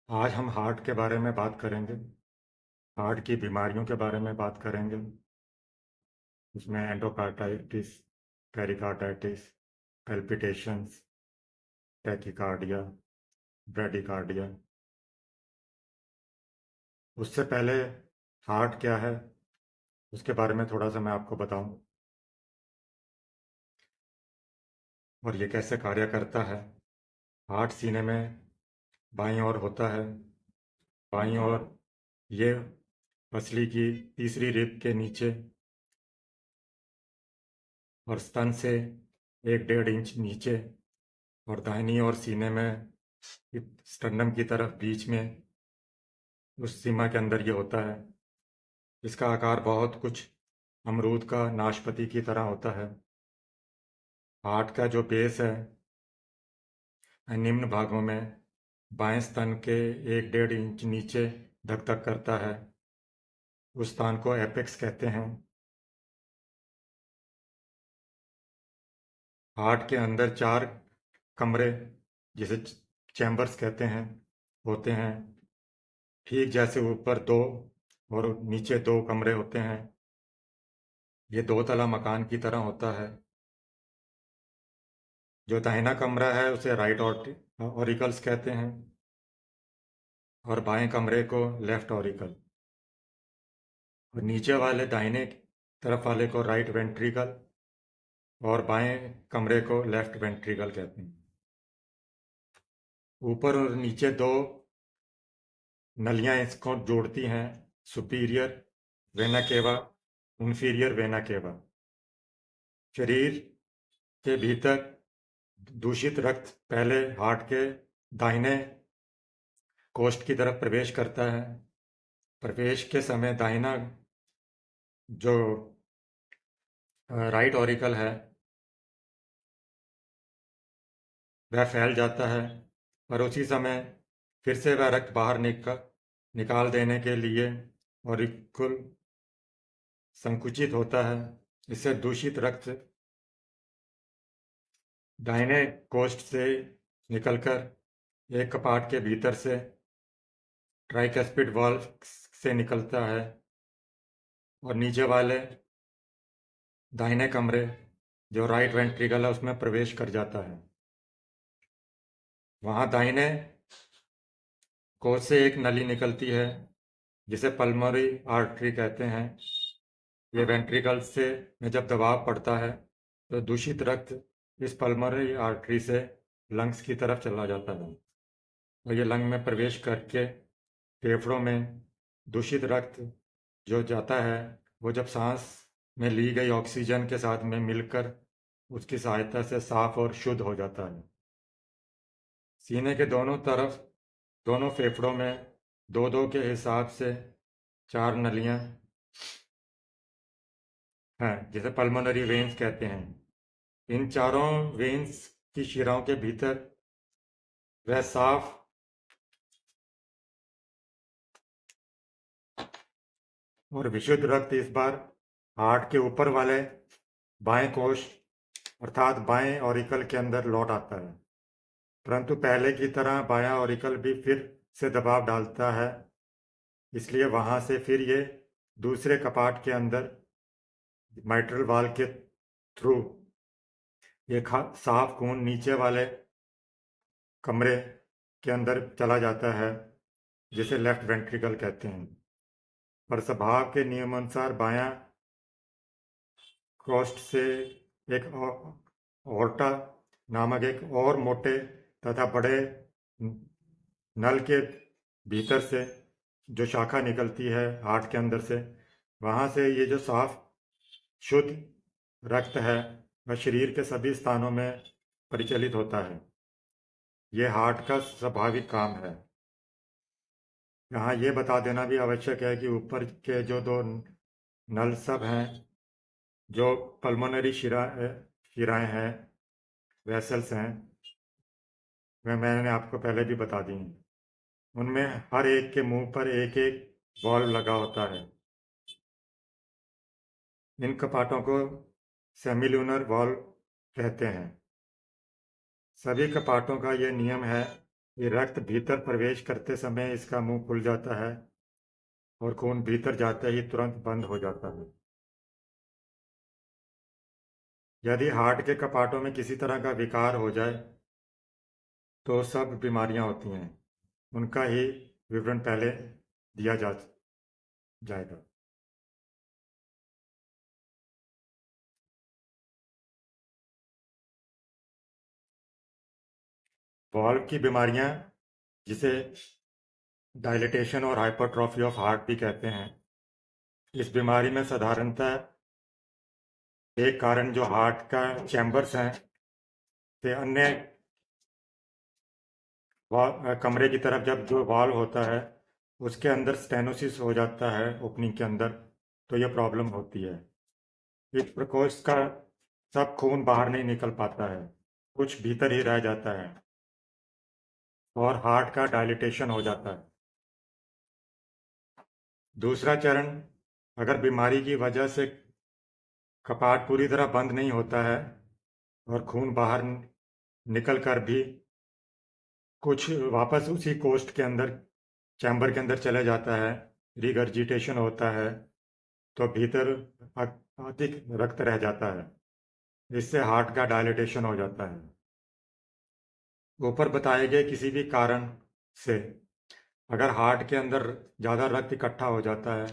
आज हम हार्ट के बारे में बात करेंगे। हार्ट की बीमारियों के बारे में बात करेंगे। इसमें endocarditis, pericarditis, palpitations, tachycardia, bradycardia. उससे पहले हार्ट क्या है उसके बारे में थोड़ा सा मैं आपको बताऊं और ये कैसे कार्य करता है। हार्ट सीने में बाईं ओर होता है। बाईं ओर ये पसली की तीसरी रिब के नीचे और स्तन से 1-1.5 इंच नीचे, और दाहिनी ओर सीने में स्टर्नम की तरफ बीच में उस सीमा के अंदर ये होता है। इसका आकार बहुत कुछ अमरूद का नाशपाती की तरह होता है। हार्ट का जो बेस है निम्न भागों में बाएं स्तन के 1-1.5 इंच नीचे धक धक करता है। उस स्थान को एपेक्स कहते हैं। हार्ट के अंदर 4 कमरे, जिसे चैम्बर्स कहते हैं, होते हैं। ठीक जैसे ऊपर 2 और नीचे 2 कमरे होते हैं। ये 2 तला मकान की तरह होता है। जो दाहिना कमरा है उसे राइट ऑरिकल्स कहते हैं और बाएं कमरे को लेफ्ट ऑरिकल, और नीचे वाले दाहिने तरफ वाले को राइट वेंट्रिकल और बाएं कमरे को लेफ्ट वेंट्रिकल कहते हैं। ऊपर और नीचे 2 नलियां इसको जोड़ती हैं, superior vena cava, inferior vena cava. शरीर के भीतर दूषित रक्त पहले हार्ट के दाहिने कोष्ठ की तरफ प्रवेश करता है। प्रवेश के समय दाहिना जो राइट ऑरिकल है वह फैल जाता है, पर उसी समय फिर से वह रक्त बाहर निकाल देने के लिए ऑरिकल संकुचित होता है। इससे दूषित रक्त दाहिने कोष्ठ से निकलकर एक कपाट के भीतर से ट्राइकस्पिड वाल्व से निकलता है और नीचे वाले दाहिने कमरे जो राइट वेंट्रिकल है उसमें प्रवेश कर जाता है। वहाँ दाहिने कोष से एक नली निकलती है जिसे पल्मोनरी आर्टरी कहते हैं। ये वेंट्रिकल से में जब दबाव पड़ता है तो दूषित रक्त इस पल्मोनरी आर्टरी से लंग्स की तरफ चला जाता है और ये लंग में प्रवेश करके फेफड़ों में दूषित रक्त जो जाता है वो जब सांस में ली गई ऑक्सीजन के साथ में मिलकर उसकी सहायता से साफ और शुद्ध हो जाता है। सीने के दोनों तरफ दोनों फेफड़ों में 2-2 के हिसाब से 4 नलियां हैं जिसे पल्मोनरी वेन्स कहते हैं। इन चारों वेन्स की शिराओं के भीतर वह साफ और विशुद्ध रक्त इस बार हार्ट के ऊपर वाले बाएं कोष अर्थात बाएं ऑरिकल के अंदर लौट आता है, परंतु पहले की तरह बायां ऑरिकल भी फिर से दबाव डालता है। इसलिए वहां से फिर ये दूसरे कपाट के अंदर माइट्रल वाल्व के थ्रू एक साफ खून नीचे वाले कमरे के अंदर चला जाता है जिसे लेफ्ट वेंट्रिकल कहते हैं। पर स्वभाव के नियमानुसार बायां कोष्ठ से एक ओर्टा नामक एक और मोटे तथा बड़े नल के भीतर से जो शाखा निकलती है हार्ट के अंदर से, वहाँ से ये जो साफ शुद्ध रक्त है वह शरीर के सभी स्थानों में परिचालित होता है। ये हार्ट का स्वाभाविक काम है। यहाँ ये बता देना भी आवश्यक है कि ऊपर के जो 2 नल सब हैं जो पल्मोनरी शिराएं हैं, वेसल्स हैं, वह मैंने आपको पहले भी बता दी हैं। उनमें हर एक के मुंह पर एक एक वॉल्व लगा होता है। इन कपाटों को सेमिल्यूनर वॉल्व कहते हैं। सभी कपाटों का यह नियम है ये रक्त भीतर प्रवेश करते समय इसका मुंह खुल जाता है और खून भीतर जाते ही तुरंत बंद हो जाता है। यदि हार्ट के कपाटों में किसी तरह का विकार हो जाए तो सब बीमारियां होती हैं, उनका ही विवरण पहले दिया जाएगा। वाल्व की बीमारियां, जिसे डायलिटेशन और हाइपरट्रॉफी ऑफ हार्ट भी कहते हैं, इस बीमारी में साधारणतः एक कारण जो हार्ट का चैम्बर्स हैं से अन्य कमरे की तरफ जब जो वाल्व होता है उसके अंदर स्टेनोसिस हो जाता है ओपनिंग के अंदर, तो यह प्रॉब्लम होती है। इस प्रकोष्ठ का सब खून बाहर नहीं निकल पाता है, कुछ भीतर ही रह जाता है और हार्ट का डायलिटेशन हो जाता है। दूसरा चरण, अगर बीमारी की वजह से कपाट पूरी तरह बंद नहीं होता है और खून बाहर निकल कर भी कुछ वापस उसी कोष्ठ के अंदर चैम्बर के अंदर चले जाता है, रिगर्जिटेशन होता है, तो भीतर अधिक रक्त रह जाता है। इससे हार्ट का डायलिटेशन हो जाता है। ऊपर बताए गए किसी भी कारण से अगर हार्ट के अंदर ज़्यादा रक्त इकट्ठा हो जाता है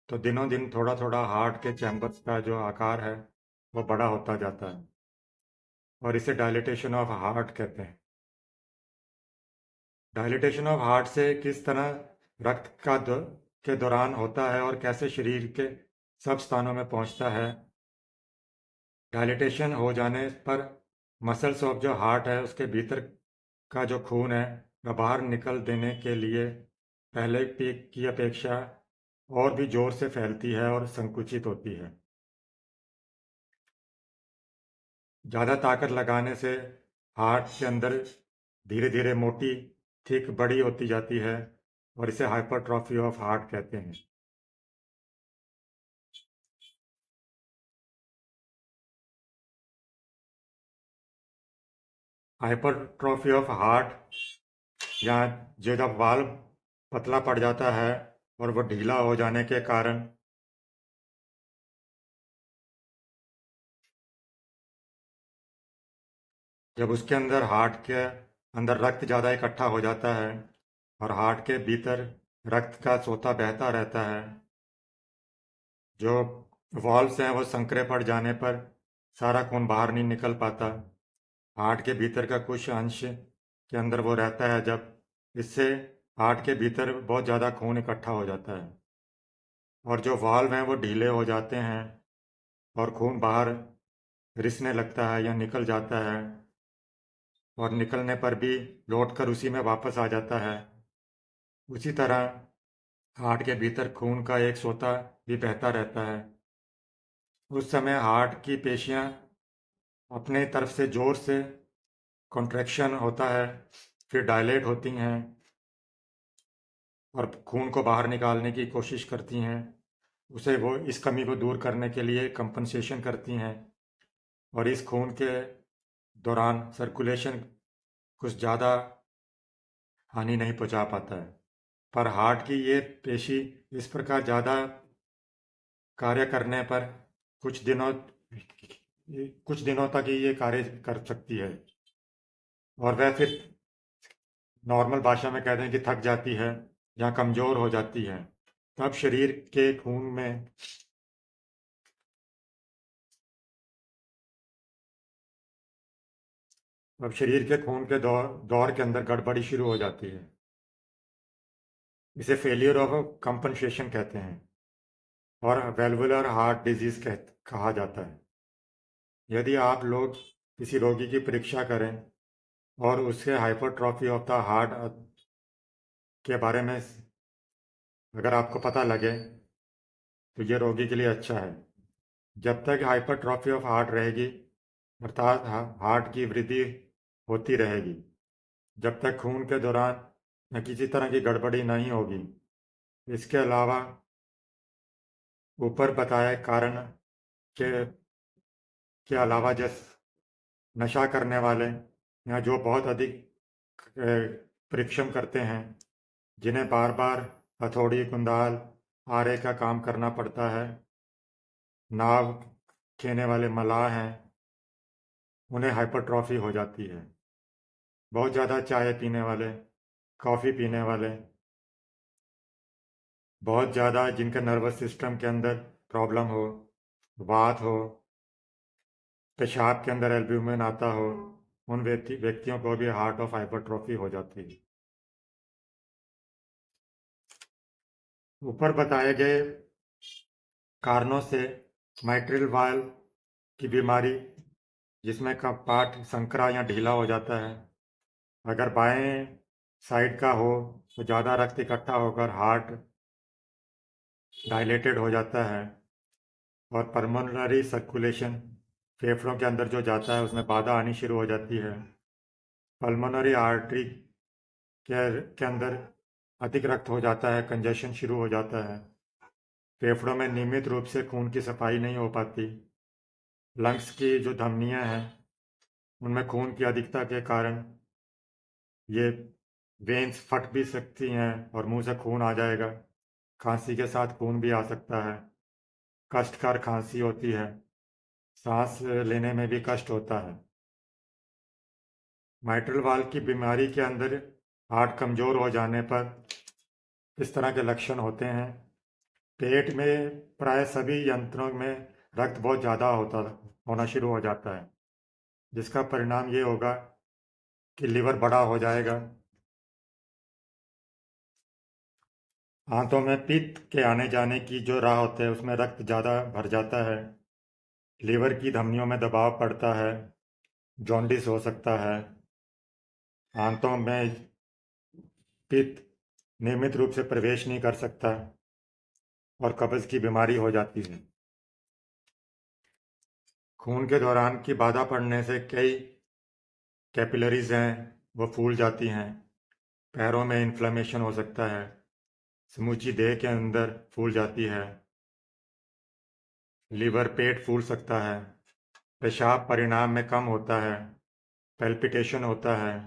तो दिनों दिन थोड़ा थोड़ा हार्ट के चैम्बर्स का जो आकार है वो बड़ा होता जाता है और इसे डायलिटेशन ऑफ हार्ट कहते हैं। डायलिटेशन ऑफ हार्ट से किस तरह रक्त के दौरान होता है और कैसे शरीर के सब स्थानों में पहुंचता है। डायलिटेशन हो जाने पर मसल्स ऑफ जो हार्ट है उसके भीतर का जो खून है वह बाहर निकल देने के लिए पहले पीक की अपेक्षा और भी जोर से फैलती है और संकुचित होती है। ज़्यादा ताकत लगाने से हार्ट के अंदर धीरे धीरे मोटी थिक बड़ी होती जाती है और इसे हाइपरट्रॉफी ऑफ हार्ट कहते हैं। हाइपरट्रॉफी ऑफ हार्ट या जो जब वाल्व पतला पड़ जाता है और वो ढीला हो जाने के कारण जब उसके अंदर हार्ट के अंदर रक्त ज़्यादा इकट्ठा हो जाता है और हार्ट के भीतर रक्त का सोता बहता रहता है, जो वॉल्व्स हैं वो संकरे पड़ जाने पर सारा खून बाहर नहीं निकल पाता। हार्ट के भीतर का कुछ अंश के अंदर वो रहता है, जब इससे हार्ट के भीतर बहुत ज़्यादा खून इकट्ठा हो जाता है और जो वाल्व हैं वो ढीले हो जाते हैं और खून बाहर रिसने लगता है या निकल जाता है और निकलने पर भी लौटकर उसी में वापस आ जाता है। उसी तरह हार्ट के भीतर खून का एक सोता भी बहता रहता है। उस समय हार्ट की पेशियां अपने तरफ से जोर से कॉन्ट्रैक्शन होता है, फिर डायलेट होती हैं और खून को बाहर निकालने की कोशिश करती हैं। उसे वो इस कमी को दूर करने के लिए कंपनसेशन करती हैं और इस खून के दौरान सर्कुलेशन कुछ ज़्यादा हानि नहीं पहुंचा पाता है। पर हार्ट की ये पेशी इस प्रकार ज़्यादा कार्य करने पर कुछ दिनों कुछ दिनों तक ही ये कार्य कर सकती है और वह फिर नॉर्मल भाषा में कहते हैं कि थक जाती है या कमज़ोर हो जाती है। तब शरीर के खून में अब शरीर के खून के दौर के अंदर गड़बड़ी शुरू हो जाती है। इसे फेलियर ऑफ कंपनसेशन कहते हैं और वेल्वुलर हार्ट डिजीज कहा जाता है। यदि आप लोग किसी रोगी की परीक्षा करें और उसके हाइपरट्रॉफी ऑफ द हार्ट के बारे में अगर आपको पता लगे तो ये रोगी के लिए अच्छा है। जब तक हाइपरट्रॉफी ऑफ हार्ट रहेगी, अर्थात हार्ट की वृद्धि होती रहेगी, जब तक खून के दौरान न किसी तरह की गड़बड़ी नहीं होगी। इसके अलावा ऊपर बताए कारण के अलावा जैसे नशा करने वाले या जो बहुत अधिक परिश्रम करते हैं, जिन्हें बार बार हथौड़ी, कुंदाल, आरे का काम करना पड़ता है, नाव खेने वाले मलाह हैं, उन्हें हाइपरट्रॉफी हो जाती है। बहुत ज़्यादा चाय पीने वाले, कॉफ़ी पीने वाले, बहुत ज़्यादा जिनका नर्वस सिस्टम के अंदर प्रॉब्लम हो, वात हो, पेशाब के अंदर एल्ब्यूमिन आता हो, उन व्यक्तियों को भी हार्ट ऑफ हाइपरट्रॉफी हो जाती है। ऊपर बताए गए कारणों से माइट्रल वाल्व की बीमारी, जिसमें कपाट संकरा या ढीला हो जाता है, अगर बाएं साइड का हो तो ज़्यादा रक्त इकट्ठा होकर हार्ट डायलेटेड हो जाता है और पल्मोनरी सर्कुलेशन, फेफड़ों के अंदर जो जाता है उसमें बाधा आनी शुरू हो जाती है। पल्मोनरी आर्टरी के अंदर अधिक रक्त हो जाता है, कंजेशन शुरू हो जाता है, फेफड़ों में नियमित रूप से खून की सफाई नहीं हो पाती, लंग्स की जो धमनियां हैं उनमें खून की अधिकता के कारण ये वेन्स फट भी सकती हैं और मुंह से खून आ जाएगा, खांसी के साथ खून भी आ सकता है, कष्टकर खांसी होती है, सांस लेने में भी कष्ट होता है। माइट्रल वाल्व की बीमारी के अंदर हार्ट कमज़ोर हो जाने पर इस तरह के लक्षण होते हैं। पेट में प्राय सभी यंत्रों में रक्त बहुत ज़्यादा होना शुरू हो जाता है, जिसका परिणाम ये होगा कि लीवर बड़ा हो जाएगा, आंतों में पित्त के आने जाने की जो राह होते है उसमें रक्त ज़्यादा भर जाता है, लीवर की धमनियों में दबाव पड़ता है, जॉन्डिस हो सकता है, आंतों में पित्त नियमित रूप से प्रवेश नहीं कर सकता और कब्ज की बीमारी हो जाती है। खून के दौरान की बाधा पड़ने से कई कैपिलरीज हैं वो फूल जाती हैं, पैरों में इन्फ्लेमेशन हो सकता है, समूची देह के अंदर फूल जाती है, लीवर पेट फूल सकता है, पेशाब परिणाम में कम होता है, पैल्पिटेशन होता है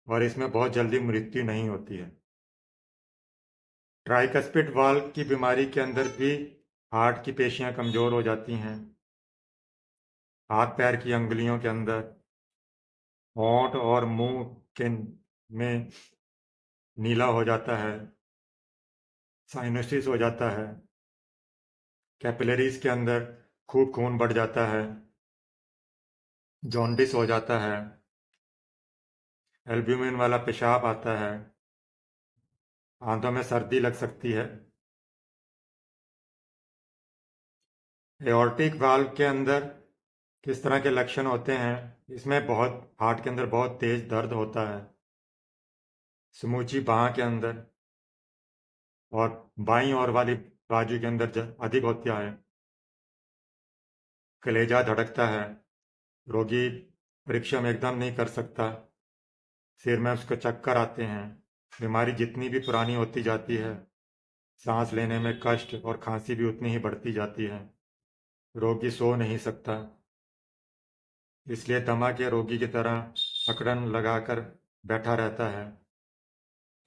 और इसमें बहुत जल्दी मृत्यु नहीं होती है। ट्राइकस्पिड वाल्व की बीमारी के अंदर भी हार्ट की पेशियां कमज़ोर हो जाती हैं, हाथ पैर की अंगुलियों के अंदर, होंठ और मुंह के में नीला हो जाता है, साइनोसिस हो जाता है, कैपिलरीज के अंदर खूब खून बढ़ जाता है, जॉन्डिस हो जाता है, एल्ब्यूमिन वाला पेशाब आता है, आंतों में सर्दी लग सकती है। एओर्टिक वाल्व के अंदर किस तरह के लक्षण होते हैं, इसमें बहुत हार्ट के अंदर बहुत तेज दर्द होता है, समूची बाह के अंदर और बाईं ओर वाली बाजू के अंदर अधिक होता है, कलेजा धड़कता है, रोगी परिश्रम एकदम नहीं कर सकता, सिर में उसको चक्कर आते हैं, बीमारी जितनी भी पुरानी होती जाती है सांस लेने में कष्ट और खांसी भी उतनी ही बढ़ती जाती है, रोगी सो नहीं सकता, इसलिए दमा के रोगी की तरह अकड़न लगाकर बैठा रहता है,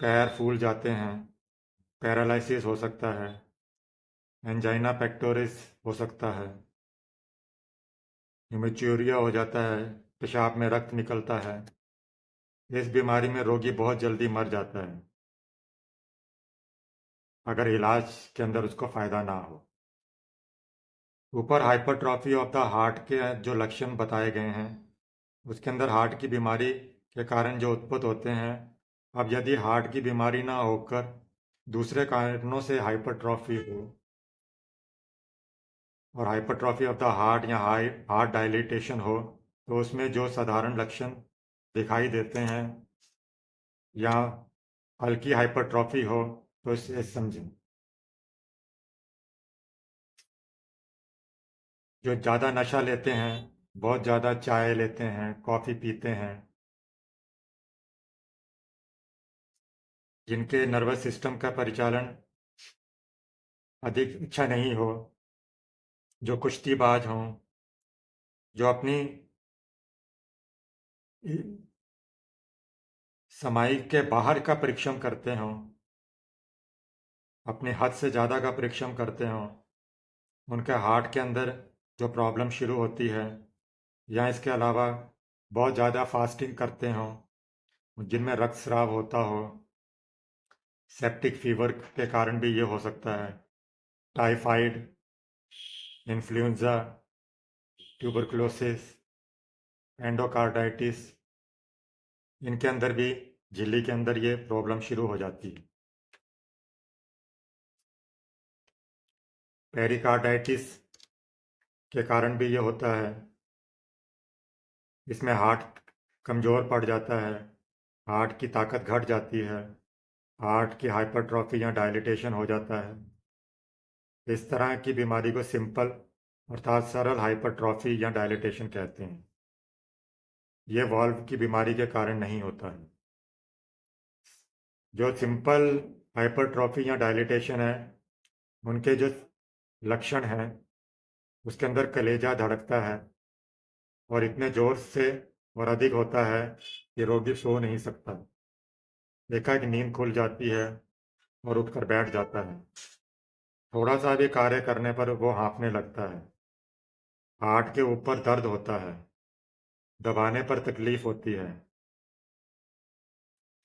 पैर फूल जाते हैं, पैरालिसिस हो सकता है, एंजाइना पेक्टोरिस हो सकता है, हेमेच्यूरिया हो जाता है, पेशाब में रक्त निकलता है। इस बीमारी में रोगी बहुत जल्दी मर जाता है अगर इलाज के अंदर उसको फ़ायदा ना हो। ऊपर हाइपरट्रॉफी ऑफ द हार्ट के जो लक्षण बताए गए हैं उसके अंदर हार्ट की बीमारी के कारण जो उत्पन्न होते हैं, अब यदि हार्ट की बीमारी ना होकर दूसरे कारणों से हाइपरट्रॉफी हो और हाइपरट्रॉफी ऑफ द हार्ट या हार्ट डायलिटेशन हो तो उसमें जो साधारण लक्षण दिखाई देते हैं या हल्की हाइपरट्रॉफी हो तो इसे समझें। जो ज़्यादा नशा लेते हैं, बहुत ज़्यादा चाय लेते हैं, कॉफ़ी पीते हैं, जिनके नर्वस सिस्टम का परिचालन अधिक अच्छा नहीं हो, जो कुश्तीबाज हों, जो अपनी समाई के बाहर का परिश्रम करते हों, अपनी हद से ज़्यादा का परिश्रम करते हों, उनके हार्ट के अंदर जो प्रॉब्लम शुरू होती है, या इसके अलावा बहुत ज़्यादा फास्टिंग करते हों, जिनमें रक्तस्राव होता हो, सेप्टिक फीवर के कारण भी ये हो सकता है, टाइफाइड, इन्फ्लुएंजा, ट्यूबरकुलोसिस, एंडोकार्डाइटिस, इनके अंदर भी झिल्ली के अंदर ये प्रॉब्लम शुरू हो जाती है। पेरिकार्डाइटिस के कारण भी ये होता है। इसमें हार्ट कमज़ोर पड़ जाता है, हार्ट की ताकत घट जाती है, हार्ट की हाइपरट्रॉफी या डायलिटेशन हो जाता है। इस तरह की बीमारी को सिंपल अर्थात सरल हाइपरट्रॉफी या डायलिटेशन कहते हैं। ये वाल्व की बीमारी के कारण नहीं होता है। जो सिंपल हाइपरट्रॉफी या डायलिटेशन है, उनके जो लक्षण हैं, उसके अंदर कलेजा धड़कता है और इतने जोर से और अधिक होता है कि रोगी सो नहीं सकता। एकाएक नींद खुल जाती है और उठकर बैठ जाता है। थोड़ा सा भी कार्य करने पर वो हाँफने लगता है। हार्ट के ऊपर दर्द होता है, दबाने पर तकलीफ होती है,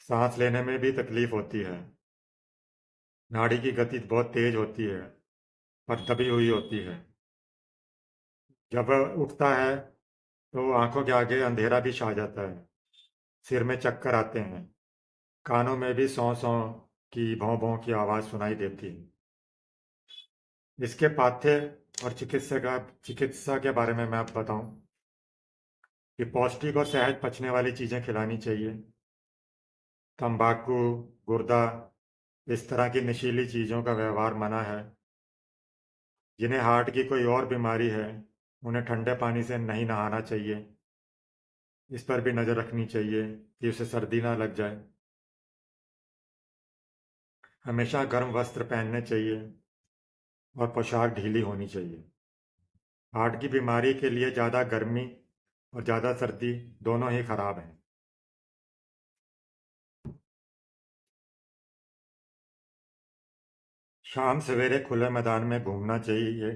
सांस लेने में भी तकलीफ होती है। नाड़ी की गति बहुत तेज होती है पर दबी हुई होती है। जब उठता है तो आंखों के आगे अंधेरा भी छा जाता है, सिर में चक्कर आते हैं, कानों में भी सौ सौ की भौं भौं की आवाज़ सुनाई देती है। इसके पाथ्य और चिकित्सा के बारे में मैं आपको बताऊं कि पौष्टिक और सहज पचने वाली चीज़ें खिलानी चाहिए। तंबाकू, गुर्दा, इस तरह की नशीली चीज़ों का व्यवहार मना है। जिन्हें हार्ट की कोई और बीमारी है, उन्हें ठंडे पानी से नहीं नहाना चाहिए। इस पर भी नज़र रखनी चाहिए कि उसे सर्दी ना लग जाए। हमेशा गर्म वस्त्र पहनने चाहिए और पोशाक ढीली होनी चाहिए। हार्ट की बीमारी के लिए ज़्यादा गर्मी और ज़्यादा सर्दी दोनों ही खराब हैं। शाम सवेरे खुले मैदान में घूमना चाहिए,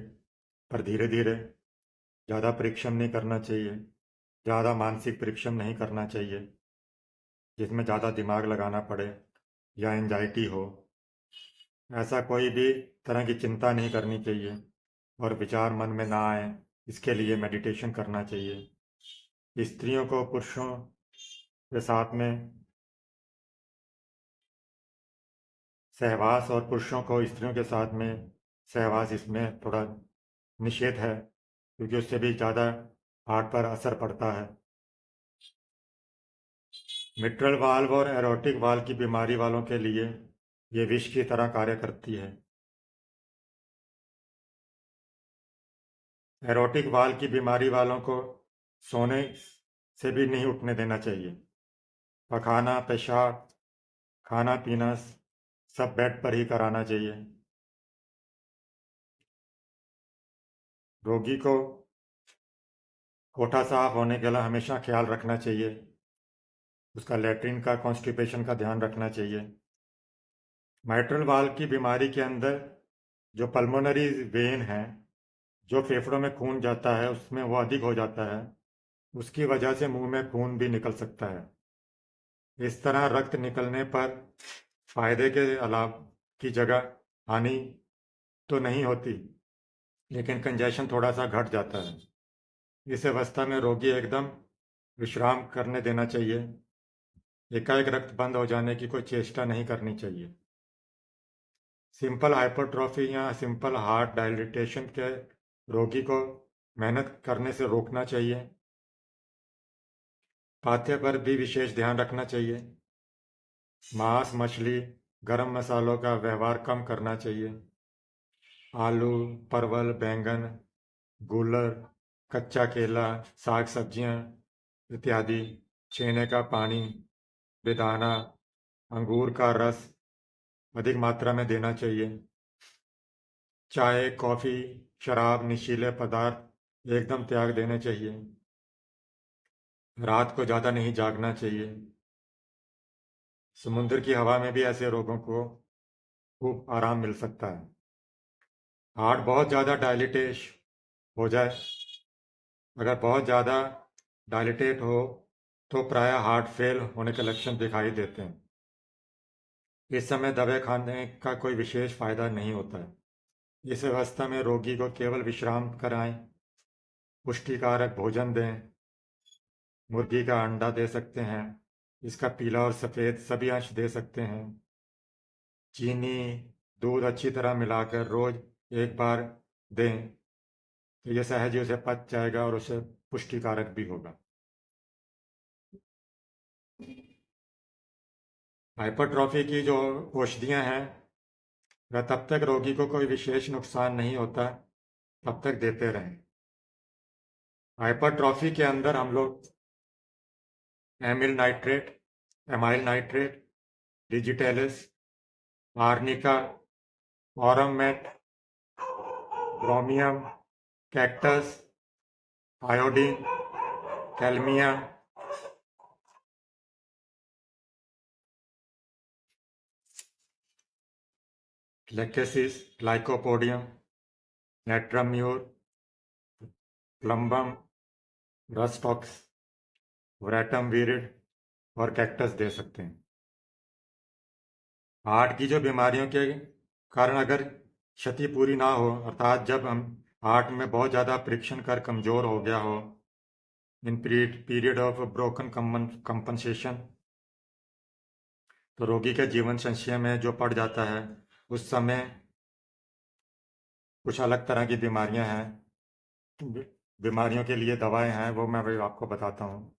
पर धीरे धीरे। ज़्यादा परिश्रम नहीं करना चाहिए, ज़्यादा मानसिक परिश्रम नहीं करना चाहिए जिसमें ज़्यादा दिमाग लगाना पड़े या एंजाइटी हो। ऐसा कोई भी तरह की चिंता नहीं करनी चाहिए और विचार मन में ना आए, इसके लिए मेडिटेशन करना चाहिए। स्त्रियों को पुरुषों के साथ में सहवास और पुरुषों को स्त्रियों के साथ में सहवास, इसमें थोड़ा निषेध है क्योंकि उससे भी ज़्यादा हार्ट पर असर पड़ता है। मिट्रल वाल्व और एरोटिक वाल्व की बीमारी वालों के लिए ये विष की तरह कार्य करती है। एरोटिक वाल्व की बीमारी वालों को सोने से भी नहीं उठने देना चाहिए। पखाना, पेशाब, खाना पीना सब बेड पर ही कराना चाहिए। रोगी को कोठा साफ होने के लिए हमेशा ख्याल रखना चाहिए। उसका लेटरिन का, कॉन्स्टिपेशन का ध्यान रखना चाहिए। माइट्रल वाल्व की बीमारी के अंदर जो पल्मोनरी वेन है, जो फेफड़ों में खून जाता है, उसमें वो अधिक हो जाता है। उसकी वजह से मुंह में खून भी निकल सकता है। इस तरह रक्त निकलने पर फायदे के अलावा की जगह हानि तो नहीं होती, लेकिन कंजेशन थोड़ा सा घट जाता है। इस अवस्था में रोगी एकदम विश्राम करने देना चाहिए। एकाएक रक्त बंद हो जाने की कोई चेष्टा नहीं करनी चाहिए। सिंपल हाइपरट्रॉफी या सिंपल हार्ट डायलिटेशन के रोगी को मेहनत करने से रोकना चाहिए। पाथ्य पर भी विशेष ध्यान रखना चाहिए। मांस, मछली, गरम मसालों का व्यवहार कम करना चाहिए। आलू, परवल, बैंगन, गूलर, कच्चा केला, साग सब्जियां इत्यादि, छेने का पानी, बेदाना, अंगूर का रस अधिक मात्रा में देना चाहिए। चाय, कॉफ़ी, शराब, नशीले पदार्थ एकदम त्याग देने चाहिए। रात को ज़्यादा नहीं जागना चाहिए। समुद्र की हवा में भी ऐसे रोगों को खूब आराम मिल सकता है। हार्ट बहुत ज़्यादा डायलिटेश हो जाए, अगर बहुत ज़्यादा डायलिटेट हो तो प्रायः हार्ट फेल होने के लक्षण दिखाई देते हैं। इस समय दवाई खाने का कोई विशेष फायदा नहीं होता है। इस अवस्था में रोगी को केवल विश्राम कराएं, पुष्टिकारक भोजन दें, मुर्गी का अंडा दे सकते हैं, इसका पीला और सफ़ेद सभी अंश दे सकते हैं। चीनी दूध अच्छी तरह मिलाकर रोज एक बार दें तो यह सहज ही उसे पच जाएगा और उसे पुष्टिकारक भी होगा। हाइपरट्रॉफी की जो औषधियाँ हैं वह तब तक रोगी को कोई विशेष नुकसान नहीं होता तब तक देते रहें। हाइपरट्रॉफी के अंदर हम लोग amyl nitrite, amyl nitrite, digitalis, arnica, ऑरमेट, bromium, cactus, iodine, kalmia, lachesis, lycopodium, natrum mur, plumbum, rhus tox, veratrum viride और कैक्टस दे सकते हैं। हार्ट की जो बीमारियों के कारण अगर क्षति पूरी ना हो, अर्थात जब हम हार्ट में बहुत ज़्यादा परीक्षण कर कमज़ोर हो गया हो, in period of broken compensation, तो रोगी के जीवन संशय में जो पड़ जाता है, उस समय कुछ अलग तरह की बीमारियां हैं। बीमारियों के लिए दवाएं हैं, वो मैं भी आपको बताता हूँ।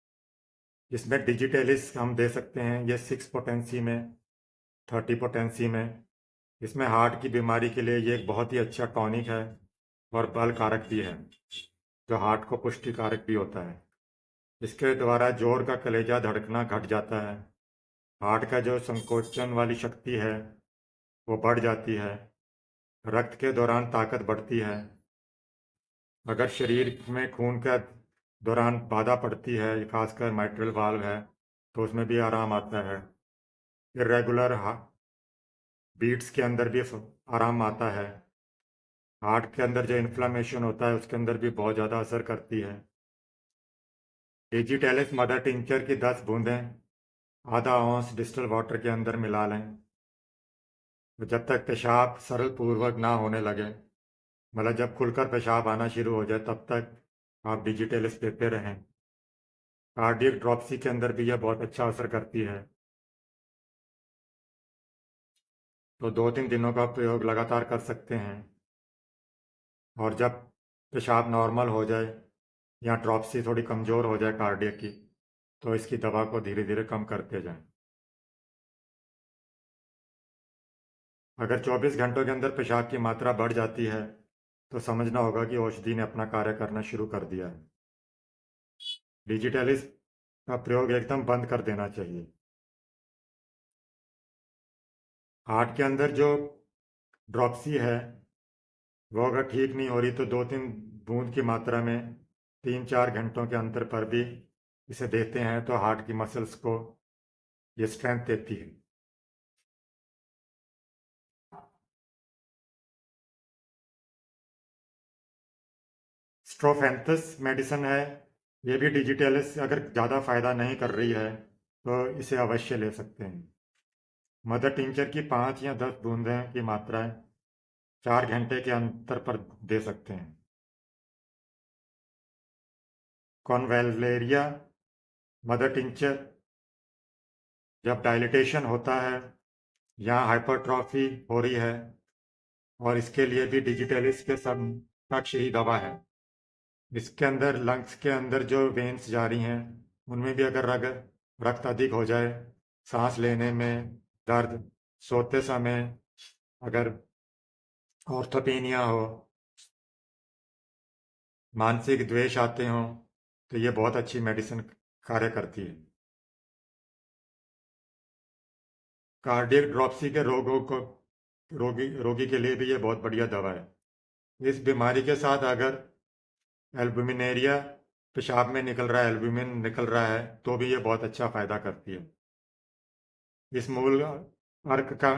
इसमें डिजिटेलिस हम दे सकते हैं, ये 6 पोटेंसी में, 30 पोटेंसी में। इसमें हार्ट की बीमारी के लिए ये एक बहुत ही अच्छा टॉनिक है और बल कारक भी है, जो हार्ट को पुष्टिकारक भी होता है। इसके द्वारा जोड़ का कलेजा धड़कना घट जाता है, हार्ट का जो संकोचन वाली शक्ति है वो बढ़ जाती है, रक्त के दौरान ताकत बढ़ती है। अगर शरीर में खून का दौरान बाधा पड़ती है, खासकर माइट्रल वाल्व है, तो उसमें भी आराम आता है। इरेगुलर बीट्स के अंदर भी आराम आता है। हार्ट के अंदर जो इन्फ्लामेशन होता है उसके अंदर भी बहुत ज़्यादा असर करती है। डिजिटेलिस मदर टिंचर की 10 बूंदें आधा औंस डिस्टिल वाटर के अंदर मिला लें। तो जब तक पेशाब सरल पूर्वक ना होने लगे, मतलब जब खुलकर पेशाब आना शुरू हो जाए, तब तक आप डिजिटेलिस देते रहें। कार्डियक ड्रॉपसी के अंदर भी यह बहुत अच्छा असर करती है। तो 2-3 दिनों का प्रयोग लगातार कर सकते हैं, और जब पेशाब नॉर्मल हो जाए या ड्रॉपसी थोड़ी कमज़ोर हो जाए कार्डियक की, तो इसकी दवा को धीरे धीरे कम करते जाएं। अगर 24 घंटों के अंदर पेशाब की मात्रा बढ़ जाती है तो समझना होगा कि औषधि ने अपना कार्य करना शुरू कर दिया है। डिजिटेलिस का प्रयोग एकदम बंद कर देना चाहिए। हार्ट के अंदर जो ड्रॉपसी है वो अगर ठीक नहीं हो रही तो 2-3 बूंद की मात्रा में 3-4 घंटों के अंतर पर भी इसे देते हैं तो हार्ट की मसल्स को ये स्ट्रेंथ देती है। स्ट्रोफेंथस मेडिसिन है, ये भी डिजिटेलिस अगर ज़्यादा फायदा नहीं कर रही है तो इसे अवश्य ले सकते हैं। मदर टिंचर की 5 या 10 बूंदें की मात्राएं 4 घंटे के अंतर पर दे सकते हैं। कॉन्वेलेरिया मदर टिंचर जब डायलिटेशन होता है या हाइपरट्रॉफी हो रही है, और इसके लिए भी डिजिटेलिस के समकक्ष ही दवा है। इसके अंदर लंग्स के अंदर जो वेन्स जा रही हैं उनमें भी अगर रक्त अधिक हो जाए, सांस लेने में दर्द, सोते समय अगर ऑर्थोपेनिया हो, मानसिक द्वेष आते हों, तो ये बहुत अच्छी मेडिसिन कार्य करती है। कार्डियक ड्रॉपसी के रोगी के लिए भी ये बहुत बढ़िया दवा है। इस बीमारी के साथ अगर एल्बुमिनेरिया पेशाब में निकल रहा है, एल्बुमिन निकल रहा है, तो भी ये बहुत अच्छा फायदा करती है। इस मूल अर्क का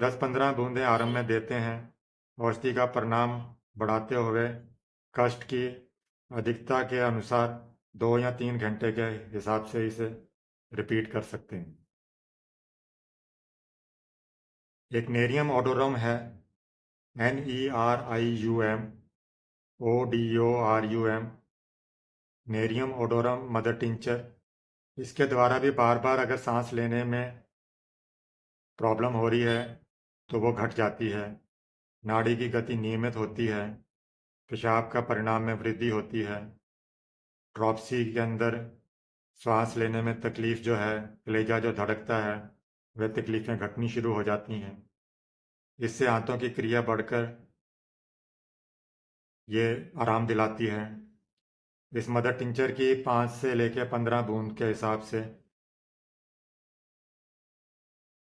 10-15 बूंदें आरंभ में देते हैं। औषधि का परिणाम बढ़ाते हुए कष्ट की अधिकता के अनुसार 2 या 3 घंटे के हिसाब से इसे रिपीट कर सकते हैं। एक नेरियम ओडोरम है, NERIUM ODORUM, nerium odorum mother tincture. इसके द्वारा भी बार बार अगर सांस लेने में प्रॉब्लम हो रही है तो वो घट जाती है। नाड़ी की गति नियमित होती है। पेशाब का परिणाम में वृद्धि होती है। ड्रॉपसी के अंदर सांस लेने में तकलीफ जो है, कलेजा जो धड़कता है, वह तकलीफें घटनी शुरू हो जाती हैं। इससे आंतों की क्रिया बढ़कर ये आराम दिलाती है। इस मदर टिंचर की 5 से लेकर 15 बूंद के हिसाब से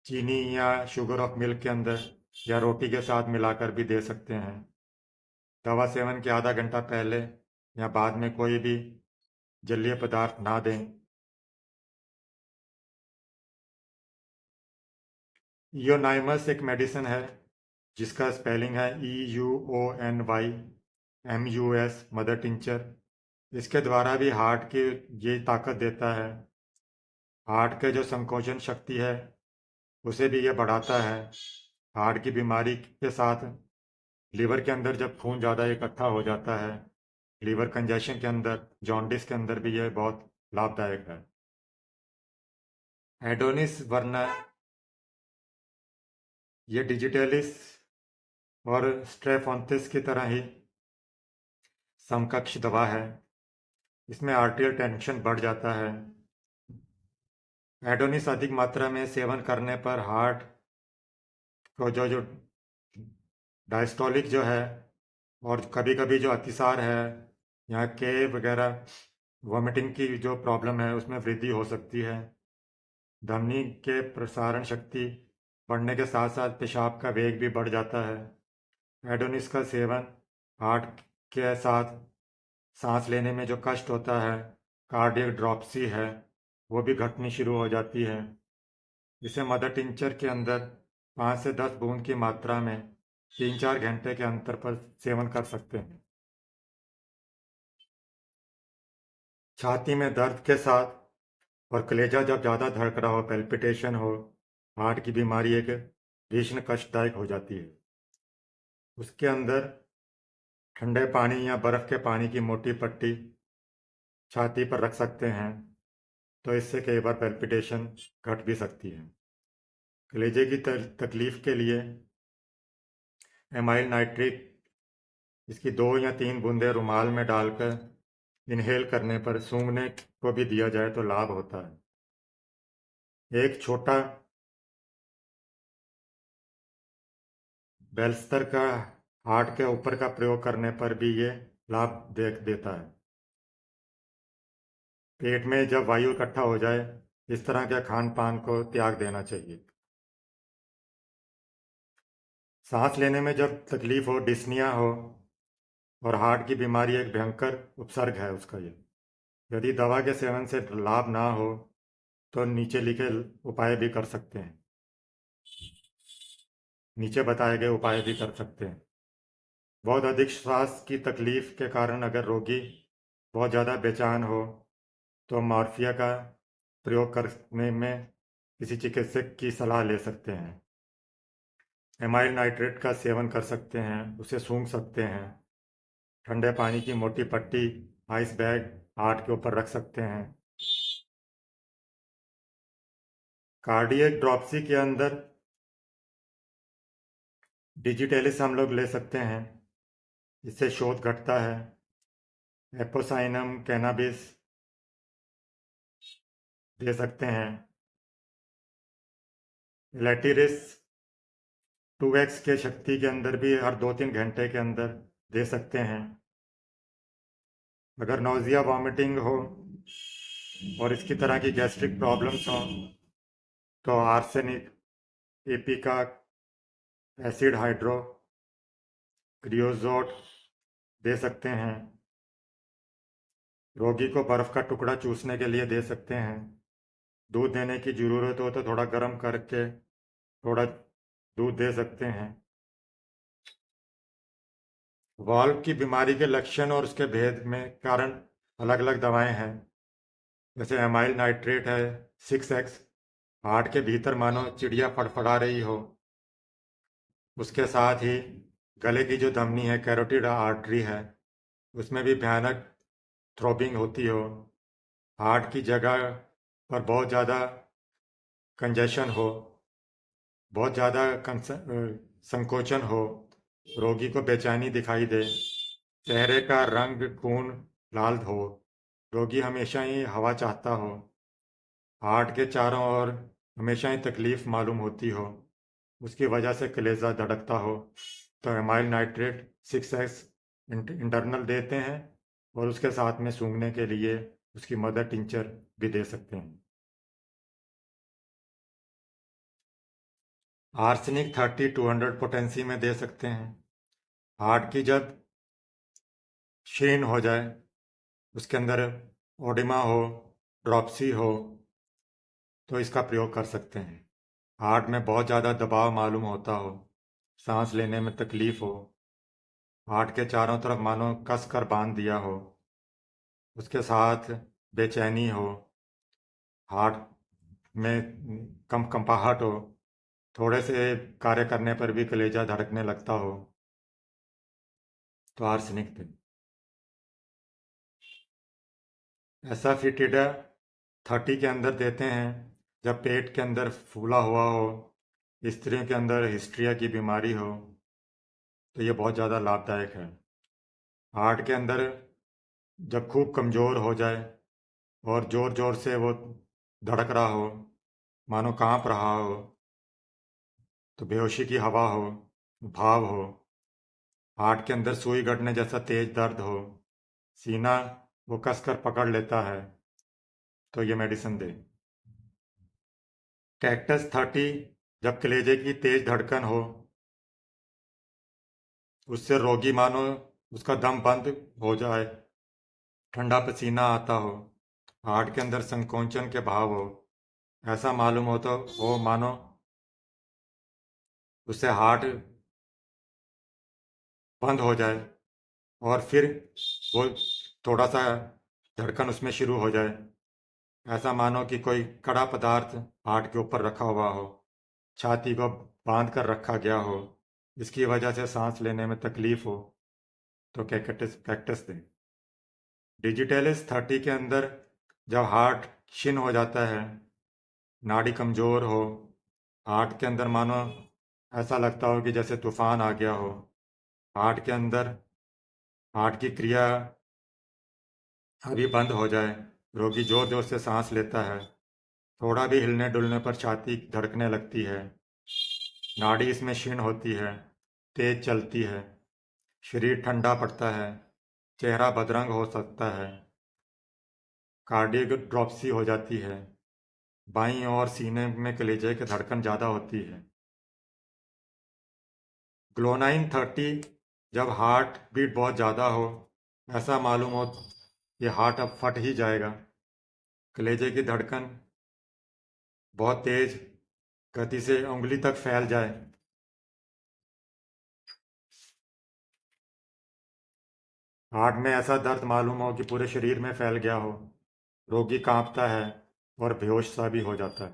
चीनी या शुगर ऑफ मिल्क के अंदर या रोटी के साथ मिलाकर भी दे सकते हैं। दवा सेवन के आधा घंटा पहले या बाद में कोई भी जलीय पदार्थ ना दें। इयोनाइमस एक मेडिसिन है जिसका स्पेलिंग है EUONYMUS, मदर टिंचर। इसके द्वारा भी हार्ट की ये ताकत देता है। हार्ट के जो संकोचन शक्ति है उसे भी ये बढ़ाता है। हार्ट की बीमारी के साथ लीवर के अंदर जब खून ज़्यादा इकट्ठा हो जाता है, लीवर कंजेशन के अंदर, जॉन्डिस के अंदर भी ये बहुत लाभदायक है। एडोनिस वर्ना ये डिजिटेलिस और स्ट्रेफोंथिस की तरह ही समकक्ष दवा है। इसमें आर्टियल टेंशन बढ़ जाता है। एडोनिस अधिक मात्रा में सेवन करने पर हार्ट को जो जो डायस्टोलिक जो है और कभी कभी जो अतिसार है या के वगैरह वॉमिटिंग की जो प्रॉब्लम है उसमें वृद्धि हो सकती है। धमनी के प्रसारण शक्ति बढ़ने के साथ साथ पेशाब का वेग भी बढ़ जाता है। एडोनिस का सेवन हार्ट के साथ सांस लेने में जो कष्ट होता है, कार्डियक ड्रॉपसी है, वो भी घटनी शुरू हो जाती है। इसे मदर टिंचर के अंदर 5 से 10 बूंद की मात्रा में 3-4 घंटे के अंतर पर सेवन कर सकते हैं। छाती में दर्द के साथ और कलेजा जब ज़्यादा धड़क रहा हो, पेल्पिटेशन हो, हार्ट की बीमारी एक भीषण कष्टदायक हो जाती है। उसके अंदर ठंडे पानी या बर्फ़ के पानी की मोटी पट्टी छाती पर रख सकते हैं, तो इससे कई बार पेल्पिटेशन घट भी सकती है। कलेजे की तकलीफ के लिए एमाइल नाइट्रिक इसकी 2 या 3 बूंदें रुमाल में डालकर इनहेल करने पर सूंघने को भी दिया जाए तो लाभ होता है। एक छोटा बेल्स्तर का हार्ट के ऊपर का प्रयोग करने पर भी ये लाभ देता है। पेट में जब वायु इकट्ठा हो जाए, इस तरह के खान पान को त्याग देना चाहिए। सांस लेने में जब तकलीफ हो, डिस्निया हो और हार्ट की बीमारी एक भयंकर उपसर्ग है उसका ये, यदि दवा के सेवन से लाभ ना हो तो नीचे लिखे उपाय भी कर सकते हैं। नीचे बताए गए उपाय भी कर सकते हैं। बहुत अधिक श्वास की तकलीफ के कारण अगर रोगी बहुत ज़्यादा बेचैन हो तो मॉर्फिया का प्रयोग करने में किसी चिकित्सक की सलाह ले सकते हैं। एमाइल नाइट्रेट का सेवन कर सकते हैं, उसे सूंघ सकते हैं। ठंडे पानी की मोटी पट्टी आइस बैग हार्ट के ऊपर रख सकते हैं। कार्डियक ड्रॉपसी के अंदर डिजिटेलिस हम लोग ले सकते हैं, इससे शोथ घटता है। एपोसाइनम कैनाबिस दे सकते हैं। लेटिरिस 2x के शक्ति के अंदर भी हर 2-3 घंटे के अंदर दे सकते हैं। अगर नौजिया वॉमिटिंग हो और इसकी तरह की गैस्ट्रिक प्रॉब्लम्स हो तो आर्सेनिक, एपिका, एसिड हाइड्रो क्रियोजोट दे सकते हैं। रोगी को बर्फ का टुकड़ा चूसने के लिए दे सकते हैं। दूध देने की ज़रूरत हो तो थोड़ा गर्म करके थोड़ा दूध दे सकते हैं। वाल्व की बीमारी के लक्षण और उसके भेद में कारण अलग अलग दवाएं हैं। जैसे एमाइल नाइट्रेट है 6x, हार्ट के भीतर मानो चिड़िया फड़फड़ा रही हो। उसके साथ ही गले की जो धमनी है कैरोटिड आर्टरी है, उसमें भी भयानक थ्रोबिंग होती हो। हार्ट की जगह पर बहुत ज़्यादा कंजेशन हो, बहुत ज़्यादा संकोचन हो, रोगी को बेचैनी दिखाई दे, चेहरे का रंग खून लाल हो, रोगी हमेशा ही हवा चाहता हो, हार्ट के चारों ओर हमेशा ही तकलीफ मालूम होती हो, उसकी वजह से कलेजा धड़कता हो, तो एमाइल नाइट्रेट 6x इंटरनल देते हैं और उसके साथ में सूंघने के लिए उसकी मदर टिंचर भी दे सकते हैं। आर्सेनिक 30-200 पोटेंसी में दे सकते हैं। हार्ट की जब क्षीण हो जाए, उसके अंदर ओडिमा हो, ड्रॉपसी हो, तो इसका प्रयोग कर सकते हैं। हार्ट में बहुत ज़्यादा दबाव मालूम होता हो, सांस लेने में तकलीफ हो, हार्ट के चारों तरफ मानो कस कर बांध दिया हो, उसके साथ बेचैनी हो, हार्ट में कंपाहट हो, थोड़े से कार्य करने पर भी कलेजा धड़कने लगता हो, तो आर्सेनिक दें। ऐसा फिटिडा 30 के अंदर देते हैं जब पेट के अंदर फूला हुआ हो, स्त्रियों के अंदर हिस्ट्रिया की बीमारी हो, तो ये बहुत ज़्यादा लाभदायक है। हार्ट के अंदर जब खूब कमज़ोर हो जाए और ज़ोर ज़ोर से वो धड़क रहा हो, मानो कांप रहा हो, तो बेहोशी की हवा हो, भाव हो, हार्ट के अंदर सुई गड़ने जैसा तेज दर्द हो, सीना वो कसकर पकड़ लेता है, तो ये मेडिसिन दे। कैक्टस 30 जब कलेजे की तेज धड़कन हो, उससे रोगी मानो उसका दम बंद हो जाए, ठंडा पसीना आता हो, हार्ट के अंदर संकोचन के भाव हो, ऐसा मालूम हो तो हो मानो उससे हार्ट बंद हो जाए और फिर वो थोड़ा सा धड़कन उसमें शुरू हो जाए, ऐसा मानो कि कोई कड़ा पदार्थ हार्ट के ऊपर रखा हुआ हो, छाती को बांध कर रखा गया हो, इसकी वजह से सांस लेने में तकलीफ हो, तो कैक्टस कैक्टस दें। डिजिटेलिस 30 के अंदर जब हार्ट क्षीण हो जाता है, नाड़ी कमज़ोर हो, हार्ट के अंदर मानो ऐसा लगता हो कि जैसे तूफान आ गया हो, हार्ट के अंदर हार्ट की क्रिया अभी बंद हो जाए, रोगी जोर जोर से सांस लेता है, थोड़ा भी हिलने डुलने पर छाती धड़कने लगती है, नाड़ी इसमें क्षीण होती है, तेज चलती है, शरीर ठंडा पड़ता है, चेहरा बदरंग हो सकता है, कार्डियक ड्रॉपसी हो जाती है, बाईं ओर सीने में कलेजे की धड़कन ज़्यादा होती है। ग्लोनाइन 30 जब हार्ट बीट बहुत ज़्यादा हो, ऐसा मालूम हो ये हार्ट अब फट ही जाएगा, कलेजे की धड़कन बहुत तेज गति से उंगली तक फैल जाए, हार्ट में ऐसा दर्द मालूम हो कि पूरे शरीर में फैल गया हो, रोगी कांपता है और बेहोश सा भी हो जाता है।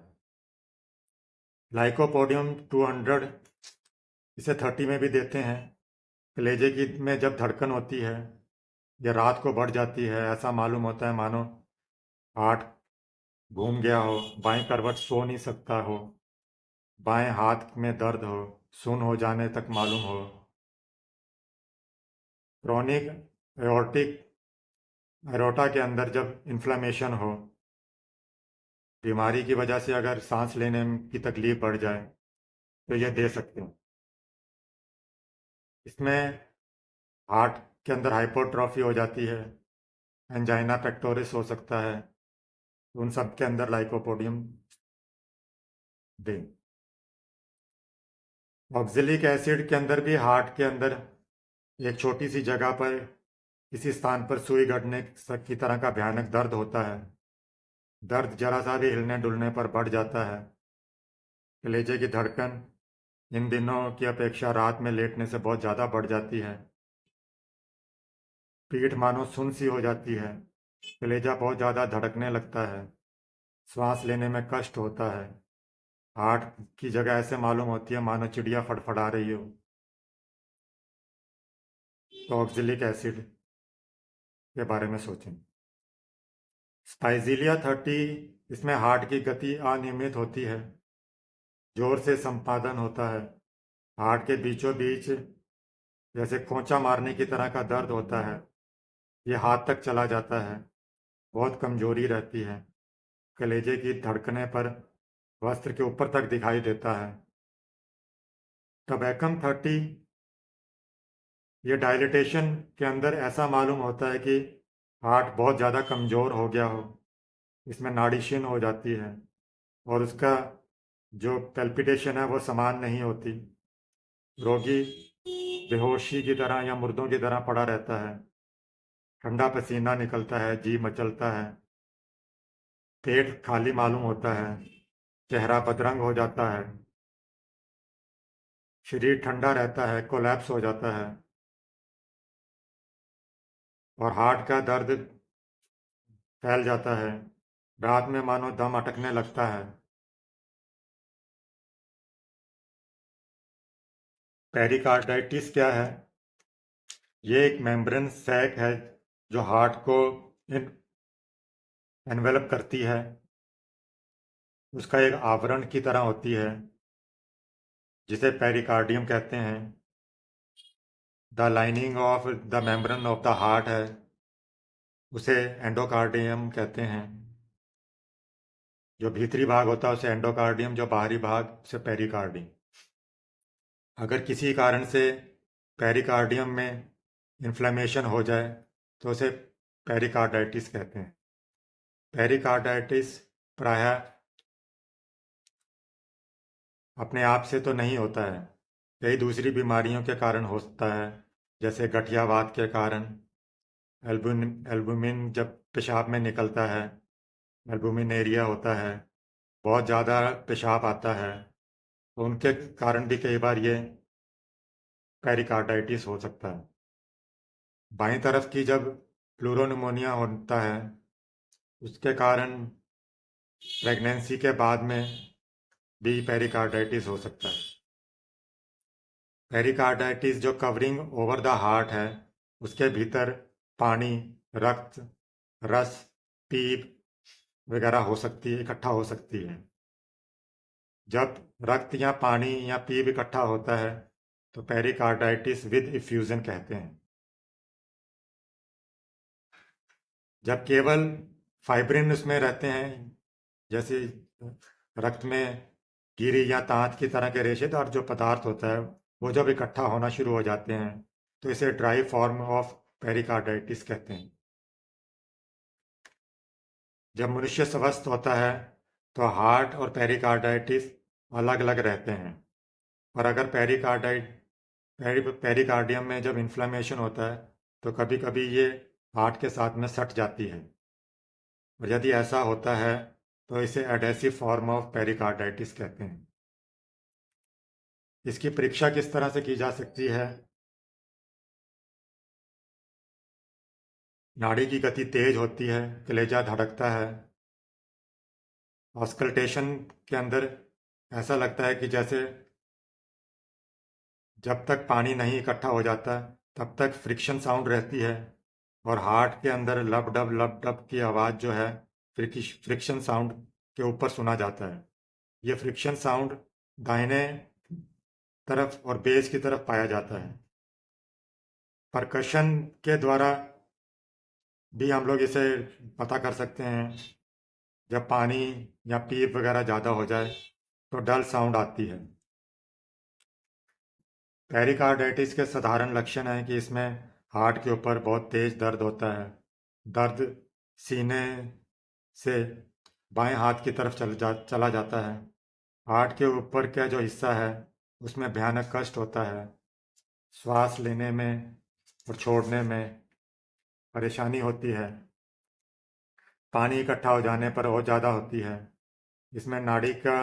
लाइकोपोडियम 200 इसे 30 में भी देते हैं। कलेजे की में जब धड़कन होती है या रात को बढ़ जाती है, ऐसा मालूम होता है मानो हार्ट घूम गया हो, बाईं करवट सो नहीं सकता हो, बाएं हाथ में दर्द हो, सुन्न हो जाने तक मालूम हो। क्रोनिक एओर्टिक एरोटा के अंदर जब इन्फ्लामेशन हो, बीमारी की वजह से अगर सांस लेने की तकलीफ बढ़ जाए, तो ये दे सकते हैं। इसमें हार्ट के अंदर हाइपोट्रॉफी हो जाती है, एंजाइना पेक्टोरिस हो सकता है, उन सब के अंदर लाइकोपोडियम दें। ऑक्जेलिक एसिड के अंदर भी हार्ट के अंदर एक छोटी सी जगह पर किसी स्थान पर सुई गड़ने की तरह का भयानक दर्द होता है, दर्द जरा सा भी हिलने डुलने पर बढ़ जाता है। कलेजे की धड़कन इन दिनों की अपेक्षा रात में लेटने से बहुत ज़्यादा बढ़ जाती है। पीठ मानो सुन्न सी हो जाती है। कलेजा बहुत ज़्यादा धड़कने लगता है। सांस लेने में कष्ट होता है। हार्ट की जगह ऐसे मालूम होती है मानो चिड़िया फड़फड़ा रही हो। तो ऑक्जेलिक एसिड के बारे में सोचें। स्पाइसिलिया 30, इसमें हार्ट की गति अनियमित होती है। जोर से संपादन होता है। हार्ट के बीचों बीच जैसे खोंचा मारने की तरह का दर्द होता है। ये हाथ तक चला जाता है। बहुत कमजोरी रहती है। कलेजे की धड़कने पर वस्त्र के ऊपर तक दिखाई देता है। टबैकम 30, ये डायलिटेशन के अंदर ऐसा मालूम होता है कि हार्ट बहुत ज़्यादा कमज़ोर हो गया हो। इसमें नाड़ी क्षीण हो जाती है और उसका जो पैल्पिटेशन है वो समान नहीं होती। रोगी बेहोशी की तरह या मुर्दों की तरह पड़ा रहता है। ठंडा पसीना निकलता है, जी मचलता है। पेट खाली मालूम होता है। चेहरा बदरंग हो जाता है। शरीर ठंडा रहता है, कोलैप्स हो जाता है। और हार्ट का दर्द फैल जाता है। रात में मानो दम अटकने लगता है। पेरिकार्डाइटिस क्या है? ये एक मेम्ब्रेन सैक है जो हार्ट को एनवेलप करती है। उसका एक आवरण की तरह होती है जिसे पेरिकार्डियम कहते हैं। The lining of the membrane of the heart है, उसे एंडोकार्डियम कहते हैं। जो भीतरी भाग होता है उसे एंडोकार्डियम, जो बाहरी भाग उसे पेरिकार्डियम। अगर किसी कारण से पेरिकार्डियम में इन्फ्लेमेशन हो जाए तो उसे पेरिकार्डाइटिस कहते हैं। पेरिकार्डाइटिस प्रायः अपने आप से तो नहीं होता है, कई दूसरी बीमारियों के कारण हो सकता है, जैसे गठियावात के कारण। एल्बुमिन जब पेशाब में निकलता है, एल्बुमिनेरिया होता है, बहुत ज़्यादा पेशाब आता है, तो उनके कारण भी कई बार ये पेरिकार्डाइटिस हो सकता है। बाईं तरफ की जब प्लूरोनिमोनिया होता है, उसके कारण प्रेगनेंसी के बाद में भी पेरिकार्डाइटिस हो सकता है। पेरिकार्डाइटिस जो कवरिंग ओवर द हार्ट है, उसके भीतर पानी, रक्त, रस, पीप वगैरह हो सकती है, इकट्ठा हो सकती है। जब रक्त या पानी या पीप इकट्ठा होता है तो पेरिकार्डाइटिस विद इफ्यूजन कहते हैं। जब केवल फाइब्रिन उसमें रहते हैं, जैसे रक्त में गिरी या तांत की तरह के रेशेदार जो पदार्थ होता है, वो जब इकट्ठा होना शुरू हो जाते हैं तो इसे ड्राई फॉर्म ऑफ पेरिकार्डाइटिस कहते हैं। जब मनुष्य स्वस्थ होता है तो हार्ट और पेरिकार्डाइटिस अलग अलग रहते हैं। और अगर पेरिकार्डियम में जब इन्फ्लेमेशन होता है तो कभी कभी ये हार्ट के साथ में सट जाती है। और यदि ऐसा होता है तो इसे एडेसिव फॉर्म ऑफ पेरिकार्डाइटिस कहते हैं। इसकी परीक्षा किस तरह से की जा सकती है? नाड़ी की गति तेज होती है, कलेजा धड़कता है। ऑस्कल्टेशन के अंदर ऐसा लगता है कि जैसे जब तक पानी नहीं इकट्ठा हो जाता तब तक फ्रिक्शन साउंड रहती है। और हार्ट के अंदर लब डब की आवाज़ जो है फ्रिक्शन साउंड के ऊपर सुना जाता है। ये फ्रिक्शन साउंड दाहिने तरफ और बेस की तरफ पाया जाता है। परकशन के द्वारा भी हम लोग इसे पता कर सकते हैं। जब पानी या पीप वगैरह ज़्यादा हो जाए तो डल साउंड आती है। पेरिकार्डाइटिस के साधारण लक्षण हैं कि इसमें हार्ट के ऊपर बहुत तेज दर्द होता है। दर्द सीने से बाएं हाथ की तरफ चला जाता है। हार्ट के ऊपर का जो हिस्सा है उसमें भयानक कष्ट होता है। श्वास लेने में और छोड़ने में परेशानी होती है। पानी इकट्ठा हो जाने पर और ज़्यादा होती है। इसमें नाड़ी का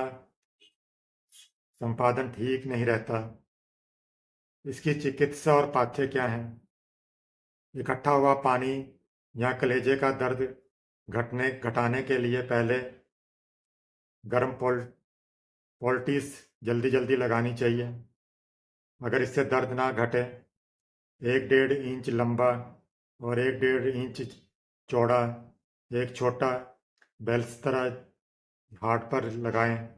संपादन ठीक नहीं रहता। इसकी चिकित्सा और पाथ्य क्या है? इकट्ठा हुआ पानी या कलेजे का दर्द घटाने के लिए पहले गर्म पोल्टिस जल्दी जल्दी लगानी चाहिए। अगर इससे दर्द ना घटे, 1-1.5 इंच लंबा और 1-1.5 इंच चौड़ा एक छोटा बेल्स्तर हार्ट पर लगाएं।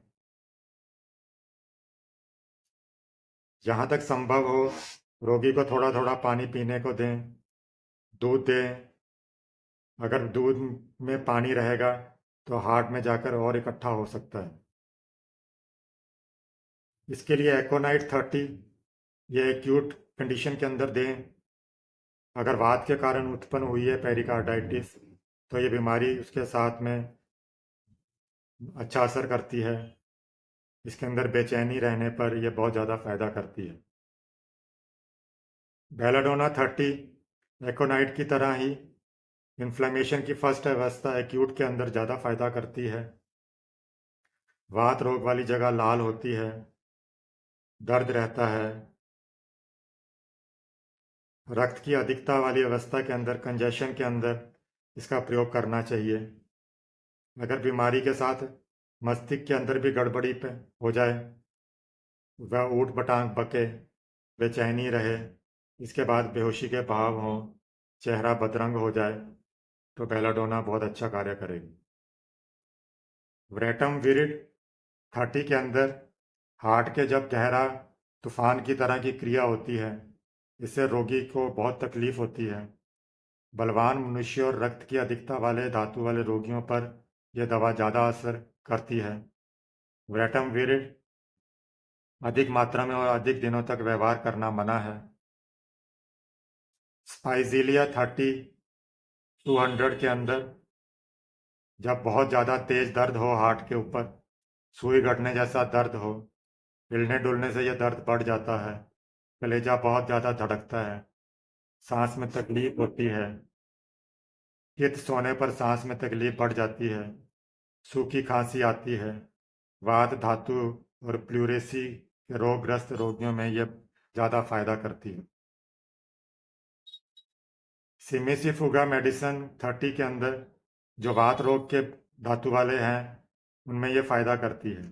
जहाँ तक संभव हो, रोगी को थोड़ा थोड़ा पानी पीने को दें। दूध दें। अगर दूध में पानी रहेगा तो हार्ट में जाकर और इकट्ठा हो सकता है। इसके लिए एकोनाइट 30 ये एक्यूट कंडीशन के अंदर दें। अगर वात के कारण उत्पन्न हुई है पेरिकार्डाइटिस, तो ये बीमारी उसके साथ में अच्छा असर करती है। इसके अंदर बेचैनी रहने पर यह बहुत ज़्यादा फायदा करती है। बेलाडोना 30 एकोनाइट की तरह ही इन्फ्लेमेशन की फर्स्ट अवस्था एक्यूट के अंदर ज़्यादा फायदा करती है। वात रोग वाली जगह लाल होती है, दर्द रहता है। रक्त की अधिकता वाली अवस्था के अंदर, कंजेशन के अंदर इसका प्रयोग करना चाहिए। अगर बीमारी के साथ मस्तिष्क के अंदर भी गड़बड़ी पे हो जाए, वह ऊट पटांग बके, बेचैनी रहे, इसके बाद बेहोशी के भाव हों, चेहरा बदरंग हो जाए, तो बेलाडोना बहुत अच्छा कार्य करेगी। व्रेटम विरिड 30 के अंदर हार्ट के जब गहरा तूफान की तरह की क्रिया होती है, इससे रोगी को बहुत तकलीफ होती है। बलवान मनुष्य और रक्त की अधिकता वाले धातु वाले रोगियों पर यह दवा ज़्यादा असर करती है। व्रेटम विरिड अधिक मात्रा में और अधिक दिनों तक व्यवहार करना मना है। स्पाइजीलिया 30 200 के अंदर जब बहुत ज़्यादा तेज दर्द हो, हार्ट के ऊपर सुई गड़ने जैसा दर्द हो, हिलने डुलने से यह दर्द बढ़ जाता है, कलेजा बहुत ज़्यादा धड़कता है, सांस में तकलीफ होती है, चित सोने पर सांस में तकलीफ बढ़ जाती है, सूखी खांसी आती है। वात धातु और प्लूरेसी के रोगग्रस्त रोगियों में यह ज़्यादा फायदा करती है। सिमिसिफुगा मेडिसिन 30 के अंदर जो वात रोग के धातु वाले हैं, उनमें यह फायदा करती है।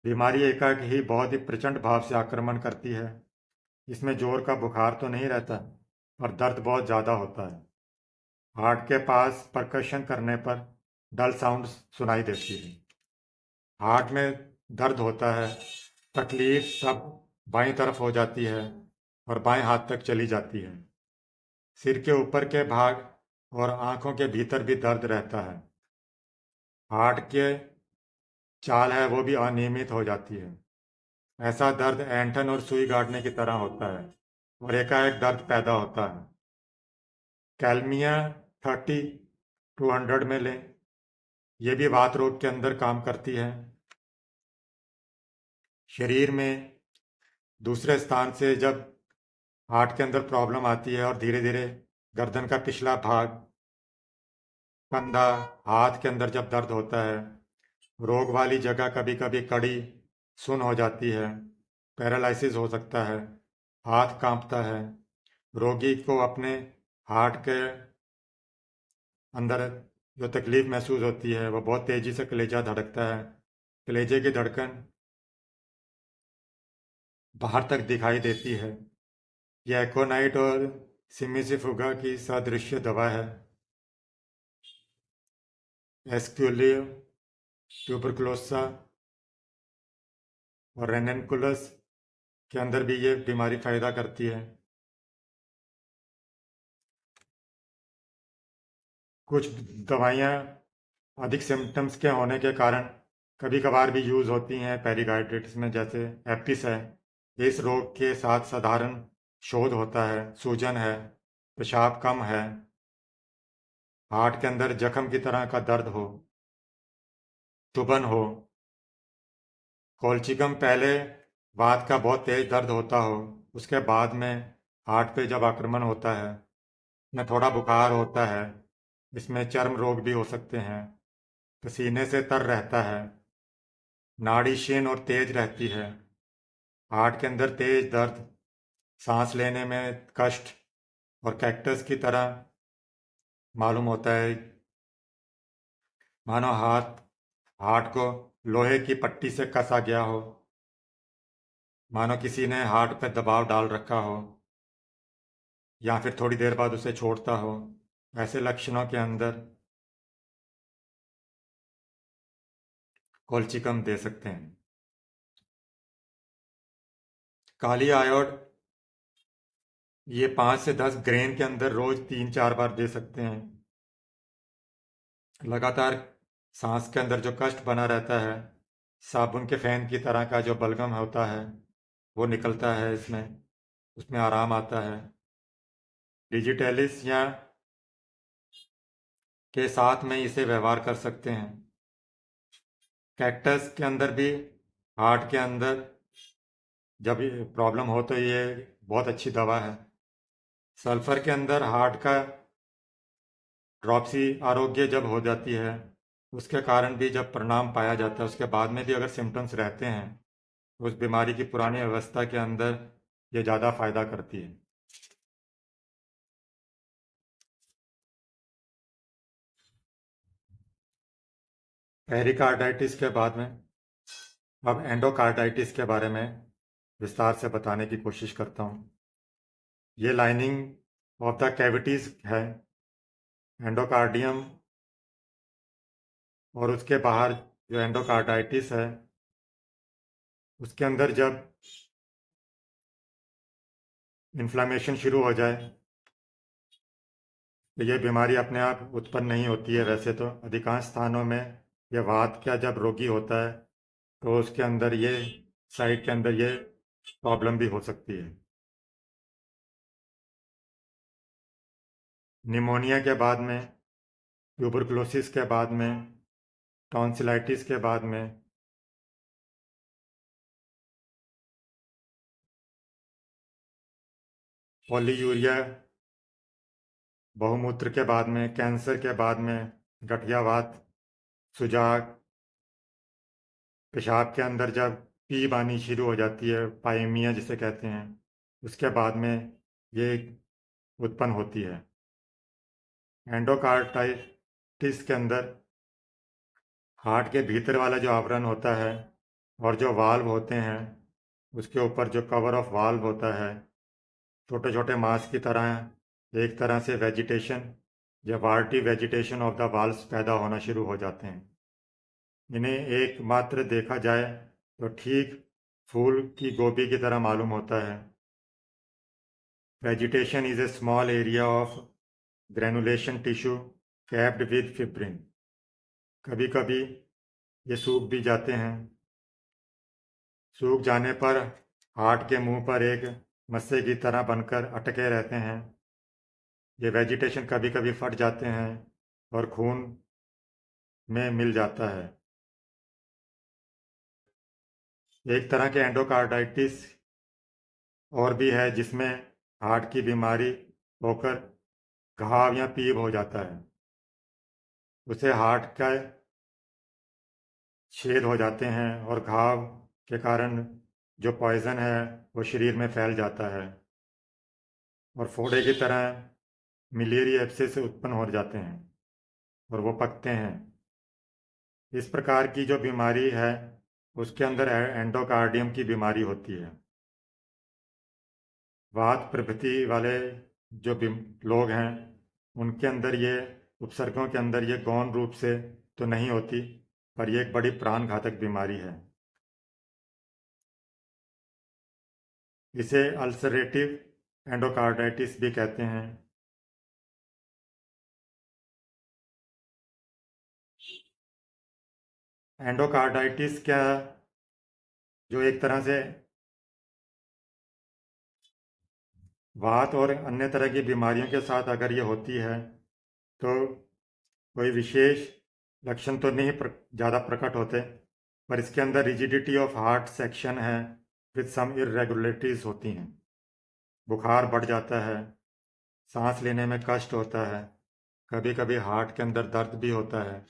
बीमारी एकाएक ही बहुत ही प्रचंड भाव से आक्रमण करती है। इसमें जोर का बुखार तो नहीं रहता, और दर्द बहुत ज़्यादा होता है। हार्ट के पास परकशन करने पर डल साउंड सुनाई देती है। हार्ट में दर्द होता है, तकलीफ सब बाईं तरफ हो जाती है और बाएं हाथ तक चली जाती है। सिर के ऊपर के भाग और आंखों के भीतर भी दर्द रहता है। हार्ट के चाल है वो भी अनियमित हो जाती है। ऐसा दर्द ऐंठन और सुई गाड़ने की तरह होता है और एकाएक दर्द पैदा होता है। कैल्मिया 30 200 में लें। ये भी वात रोग के अंदर काम करती है। शरीर में दूसरे स्थान से जब हार्ट के अंदर प्रॉब्लम आती है और धीरे धीरे गर्दन का पिछला भाग, कंधा, हाथ के अंदर जब दर्द होता है, रोग वाली जगह कभी कभी कड़ी सुन्न हो जाती है, पैरालिसिस हो सकता है, हाथ कांपता है। रोगी को अपने हार्ट के अंदर जो तकलीफ महसूस होती है, वो बहुत तेजी से कलेजा धड़कता है। कलेजे की धड़कन बाहर तक दिखाई देती है। यह एकोनाइट और सिमिसिफुगा की सादृश्य दवा है। एस्क्यूलियो ट्यूबरकुलोसा और रेननकुलस के अंदर भी ये बीमारी फायदा करती है। कुछ दवाइयाँ अधिक सिम्टम्स के होने के कारण कभी कभार भी यूज़ होती हैं पेरिकार्डाइटिस में, जैसे एपिस है। इस रोग के साथ साधारण शोध होता है, सूजन है, पेशाब कम है, हार्ट के अंदर जख्म की तरह का दर्द हो, तुबन हो, कोलचिकम पहले वात का बहुत तेज दर्द होता हो, उसके बाद में हार्ट पे जब आक्रमण होता है, में थोड़ा बुखार होता है, इसमें चर्म रोग भी हो सकते हैं। पसीने से तर रहता है। नाड़ी क्षीण और तेज रहती है। हार्ट के अंदर तेज दर्द, सांस लेने में कष्ट और कैक्टस की तरह मालूम होता है, मानो हार्ट को लोहे की पट्टी से कसा गया हो, मानो किसी ने हार्ट पर दबाव डाल रखा हो या फिर थोड़ी देर बाद उसे छोड़ता हो। ऐसे लक्षणों के अंदर कोल्चिकम दे सकते हैं। काली आयोड ये 5 से 10 ग्रेन के अंदर रोज 3-4 बार दे सकते हैं। लगातार सांस के अंदर जो कष्ट बना रहता है, साबुन के फैन की तरह का जो बलगम होता है वो निकलता है इसमें, उसमें आराम आता है। डिजिटलिस या के साथ में इसे व्यवहार कर सकते हैं। कैक्टस के अंदर भी, हार्ट के अंदर जब प्रॉब्लम हो तो ये बहुत अच्छी दवा है। सल्फर के अंदर हार्ट का ड्रॉपसी आरोग्य जब हो जाती है, उसके कारण भी जब परिणाम पाया जाता है, उसके बाद में भी अगर सिम्टम्स रहते हैं तो उस बीमारी की पुरानी अवस्था के अंदर ये ज़्यादा फायदा करती है। पेरिकार्डाइटिस के बाद में अब एंडोकार्डाइटिस के बारे में विस्तार से बताने की कोशिश करता हूँ। ये लाइनिंग ऑफ द कैविटीज है, एंडोकार्डियम, और उसके बाहर जो एंडोकार्डाइटिस है उसके अंदर जब इन्फ्लामेशन शुरू हो जाए तो ये बीमारी अपने आप उत्पन्न नहीं होती है। वैसे तो अधिकांश स्थानों में यह वात का जब रोगी होता है तो उसके अंदर ये साइड के अंदर ये प्रॉब्लम भी हो सकती है। निमोनिया के बाद में, ट्यूबरकुलोसिस के बाद में, टॉन्सिलाइटिस के बाद में, पॉलीयूरिया, बहुमूत्र के बाद में, कैंसर के बाद में, गठियावात, सुजाग, पेशाब के अंदर जब पीप आनी शुरू हो जाती है, पाइमिया जिसे कहते हैं, उसके बाद में ये उत्पन्न होती है। एंडोकार्डाइटिस के अंदर हार्ट के भीतर वाला जो आवरण होता है और जो वाल्व होते हैं उसके ऊपर जो कवर ऑफ वाल्व होता है, छोटे छोटे मांस की तरह एक तरह से वेजिटेशन या वार्टी वेजिटेशन ऑफ द वाल्व्स पैदा होना शुरू हो जाते हैं। इन्हें एकमात्र देखा जाए तो ठीक फूल की गोभी की तरह मालूम होता है। Vegetation is a small area of granulation tissue capped with fibrin. कभी कभी ये सूख भी जाते हैं। सूख जाने पर हार्ट के मुंह पर एक मस्से की तरह बनकर अटके रहते हैं। ये वेजिटेशन कभी कभी फट जाते हैं और खून में मिल जाता है। एक तरह के एंडोकार्डाइटिस और भी है जिसमें हार्ट की बीमारी होकर घाव या पीप हो जाता है, उसे हार्ट का छेद हो जाते हैं और घाव के कारण जो पॉइजन है वो शरीर में फैल जाता है और फोड़े की तरह मिलियरी एब्सेस उत्पन्न हो जाते हैं और वो पकते हैं। इस प्रकार की जो बीमारी है उसके अंदर एंडोकार्डियम की बीमारी होती है। वात प्रभृति वाले जो लोग हैं उनके अंदर ये उपसर्गों के अंदर ये गौण रूप से तो नहीं होती, पर यह एक बड़ी प्राणघातक बीमारी है। इसे अल्सरेटिव एंडोकार्डाइटिस भी कहते हैं। एंडोकार्डाइटिस क्या, जो एक तरह से वात और अन्य तरह की बीमारियों के साथ अगर ये होती है तो कोई विशेष लक्षण तो नहीं ज़्यादा प्रकट होते, पर इसके अंदर रिजिडिटी ऑफ हार्ट सेक्शन है विद सम इरेगुलरिटीज होती हैं। बुखार बढ़ जाता है, सांस लेने में कष्ट होता है, कभी कभी हार्ट के अंदर दर्द भी होता है।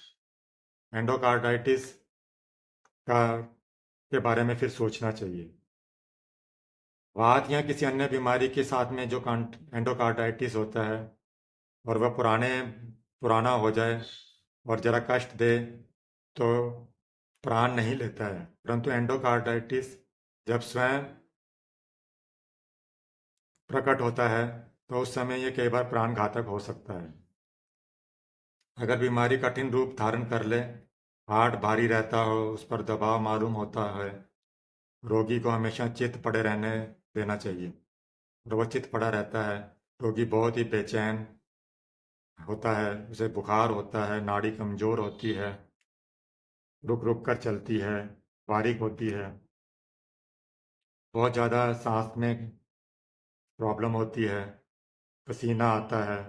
एंडोकार्डाइटिस का के बारे में फिर सोचना चाहिए। वात या किसी अन्य बीमारी के साथ में जो एंडोकार्डाइटिस होता है और वह पुराना हो जाए और ज़रा कष्ट दे तो प्राण नहीं लेता है, परंतु एंडोकार्डाइटिस जब स्वयं प्रकट होता है तो उस समय ये कई बार प्राण घातक हो सकता है। अगर बीमारी कठिन रूप धारण कर ले, हार्ट भारी रहता हो, उस पर दबाव मालूम होता है, रोगी को हमेशा चित्त पड़े रहने देना चाहिए। और वह चित्त पड़ा रहता है, रोगी बहुत ही बेचैन होता है, उसे बुखार होता है, नाड़ी कमजोर होती है, रुक रुक कर चलती है, बारीक होती है, बहुत ज़्यादा सांस में प्रॉब्लम होती है, पसीना आता है,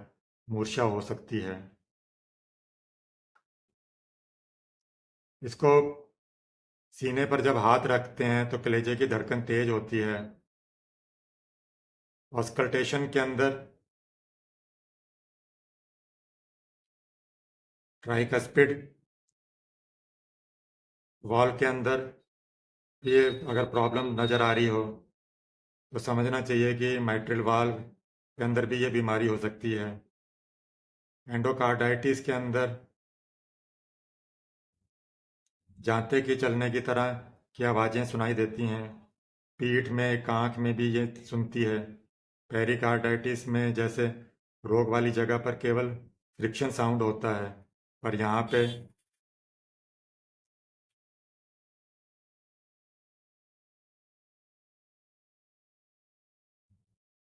मूर्छा हो सकती है। इसको सीने पर जब हाथ रखते हैं तो कलेजे की धड़कन तेज होती है। ऑस्कल्टेशन के अंदर ट्राइकस्पिड वॉल के अंदर ये अगर प्रॉब्लम नज़र आ रही हो तो समझना चाहिए कि माइट्रल वाल्व के अंदर भी ये बीमारी हो सकती है। एंडोकार्डाइटिस के अंदर जांते की चलने की तरह की आवाज़ें सुनाई देती हैं। पीठ में, एक आंख में भी ये सुनती है। पेरिकार्डाइटिस में जैसे रोग वाली जगह पर केवल फ्रिक्शन साउंड होता है, पर यहाँ पे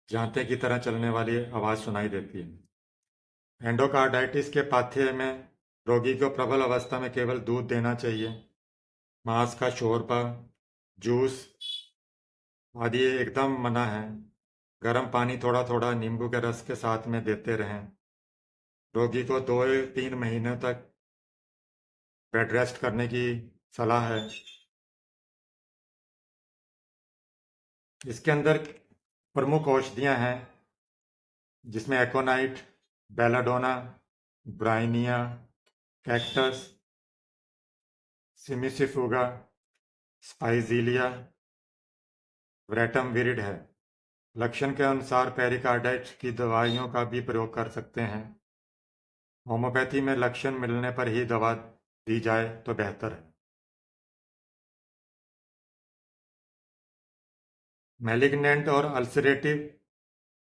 जांते की तरह चलने वाली आवाज़ सुनाई देती है। एंडोकार्डाइटिस के पाथ्य में रोगी को प्रबल अवस्था में केवल दूध देना चाहिए। मांस का शोरबा, जूस आदि एकदम मना है। गर्म पानी थोड़ा थोड़ा नींबू के रस के साथ में देते रहें। रोगी को 2 या 3 महीने तक बेड रेस्ट करने की सलाह है। इसके अंदर प्रमुख औषधियाँ हैं, जिसमें एकोनाइट, बेलाडोना, ब्राइनिया, कैक्टस, सिमिसिफुगा, स्पाइजीलिया, व्रेटम विरिड है। लक्षण के अनुसार पेरिकार्डाइटिस की दवाइयों का भी प्रयोग कर सकते हैं। होम्योपैथी में लक्षण मिलने पर ही दवा दी जाए तो बेहतर है। मैलिग्नेंट और अल्सरेटिव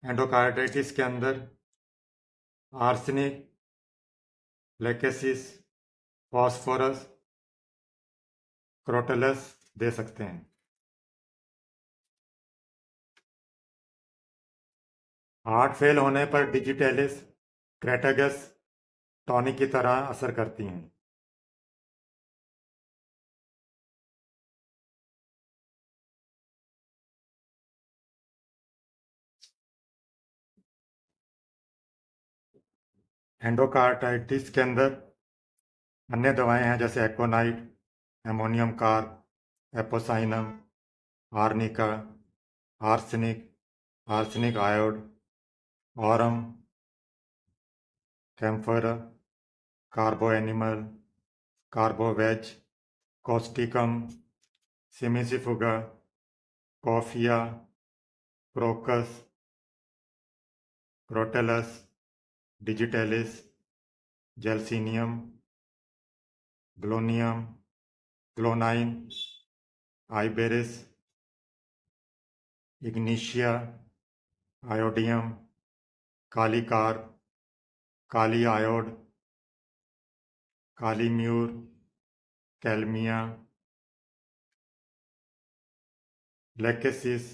एंडोकार्डाइटिस के अंदर आर्सेनिक, लेकेसिस, फॉस्फोरस, क्रोटलस दे सकते हैं। हार्ट फेल होने पर डिजिटेलिस, क्रेटागस टॉनिक की तरह असर करती हैं। एंडोकार्डाइटिस के अंदर अन्य दवाएं हैं, जैसे aconite, ammonium carb, apocynum, arnica, arsenic, arsenic iod, aurum, camphor, carbo animal, carbo veg, causticum, cimicifuga, coffea, crocus, crotalus, digitalis, gelsemium, glonoinum, glonoine, iberis, ignatia, iodium, kali carb, kali iod, kali mur, kalmia, lachesis,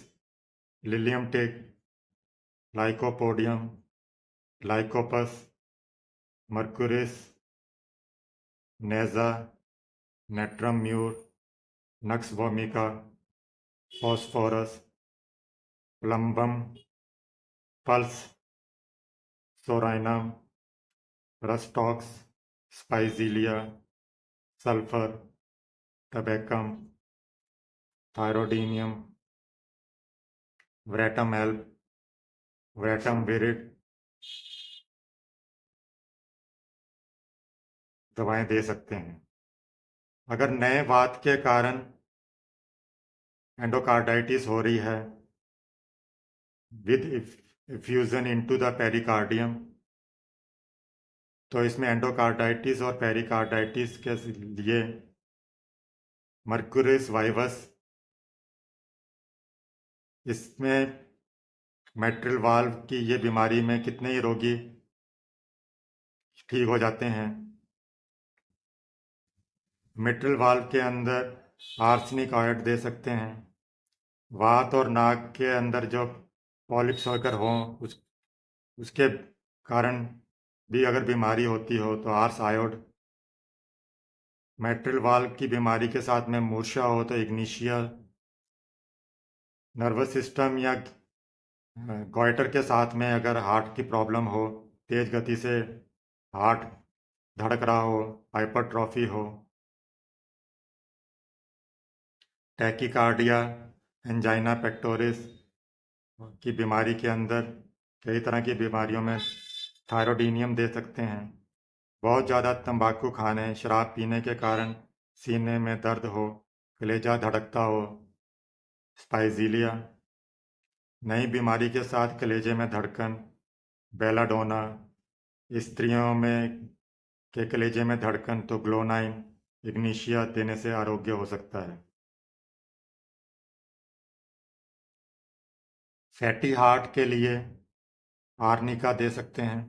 lilium tig, lycopodium, lycopus, mercurius, naja, natrum mur, nux vomica, phosphorus, plumbum, puls, psorinum, rhus tox, spigelia, sulphur, tabacum, thyroidinum, veratrum alb, veratrum viride, दवाएं दे सकते हैं। अगर नए वात के कारण endocarditis हो रही है with effusion into the pericardium, तो इसमें एंडोकार्डाइटिस और पेरिकार्डाइटिस के लिए मर्कुरिस वाइवस, इसमें मिट्रल वाल्व की ये बीमारी में कितने ही रोगी ठीक हो जाते हैं। मिट्रल वाल्व के अंदर आर्सेनिक आयोड दे सकते हैं। वात और नाक के अंदर जो पॉलिप्स होकर हों उसके कारण भी अगर बीमारी होती हो तो आर्स आयोड। मिट्रल वाल्व की बीमारी के साथ में मूर्छा हो तो इग्निशिया। नर्वस सिस्टम या गॉइटर के साथ में अगर हार्ट की प्रॉब्लम हो, तेज गति से हार्ट धड़क रहा हो, हाइपरट्रॉफी हो, टैकीकार्डिया, एंजाइना पेक्टोरिस की बीमारी के अंदर कई तरह की बीमारियों में थायरोडीनियम दे सकते हैं। बहुत ज़्यादा तंबाकू खाने, शराब पीने के कारण सीने में दर्द हो, कलेजा धड़कता हो, स्पाइजीलिया। नई बीमारी के साथ कलेजे में धड़कन, बेलाडोना। स्त्रियों में के कलेजे में धड़कन तो ग्लोनाइन, इग्निशिया देने से आरोग्य हो सकता है। फैटी हार्ट के लिए आर्निका दे सकते हैं।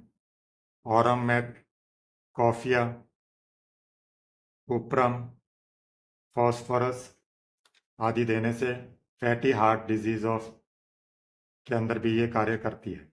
ऑरम में कॉफिया, कुप्रम, फॉस्फोरस आदि देने से फैटी हार्ट डिजीज ऑफ के अंदर भी ये कार्य करती है।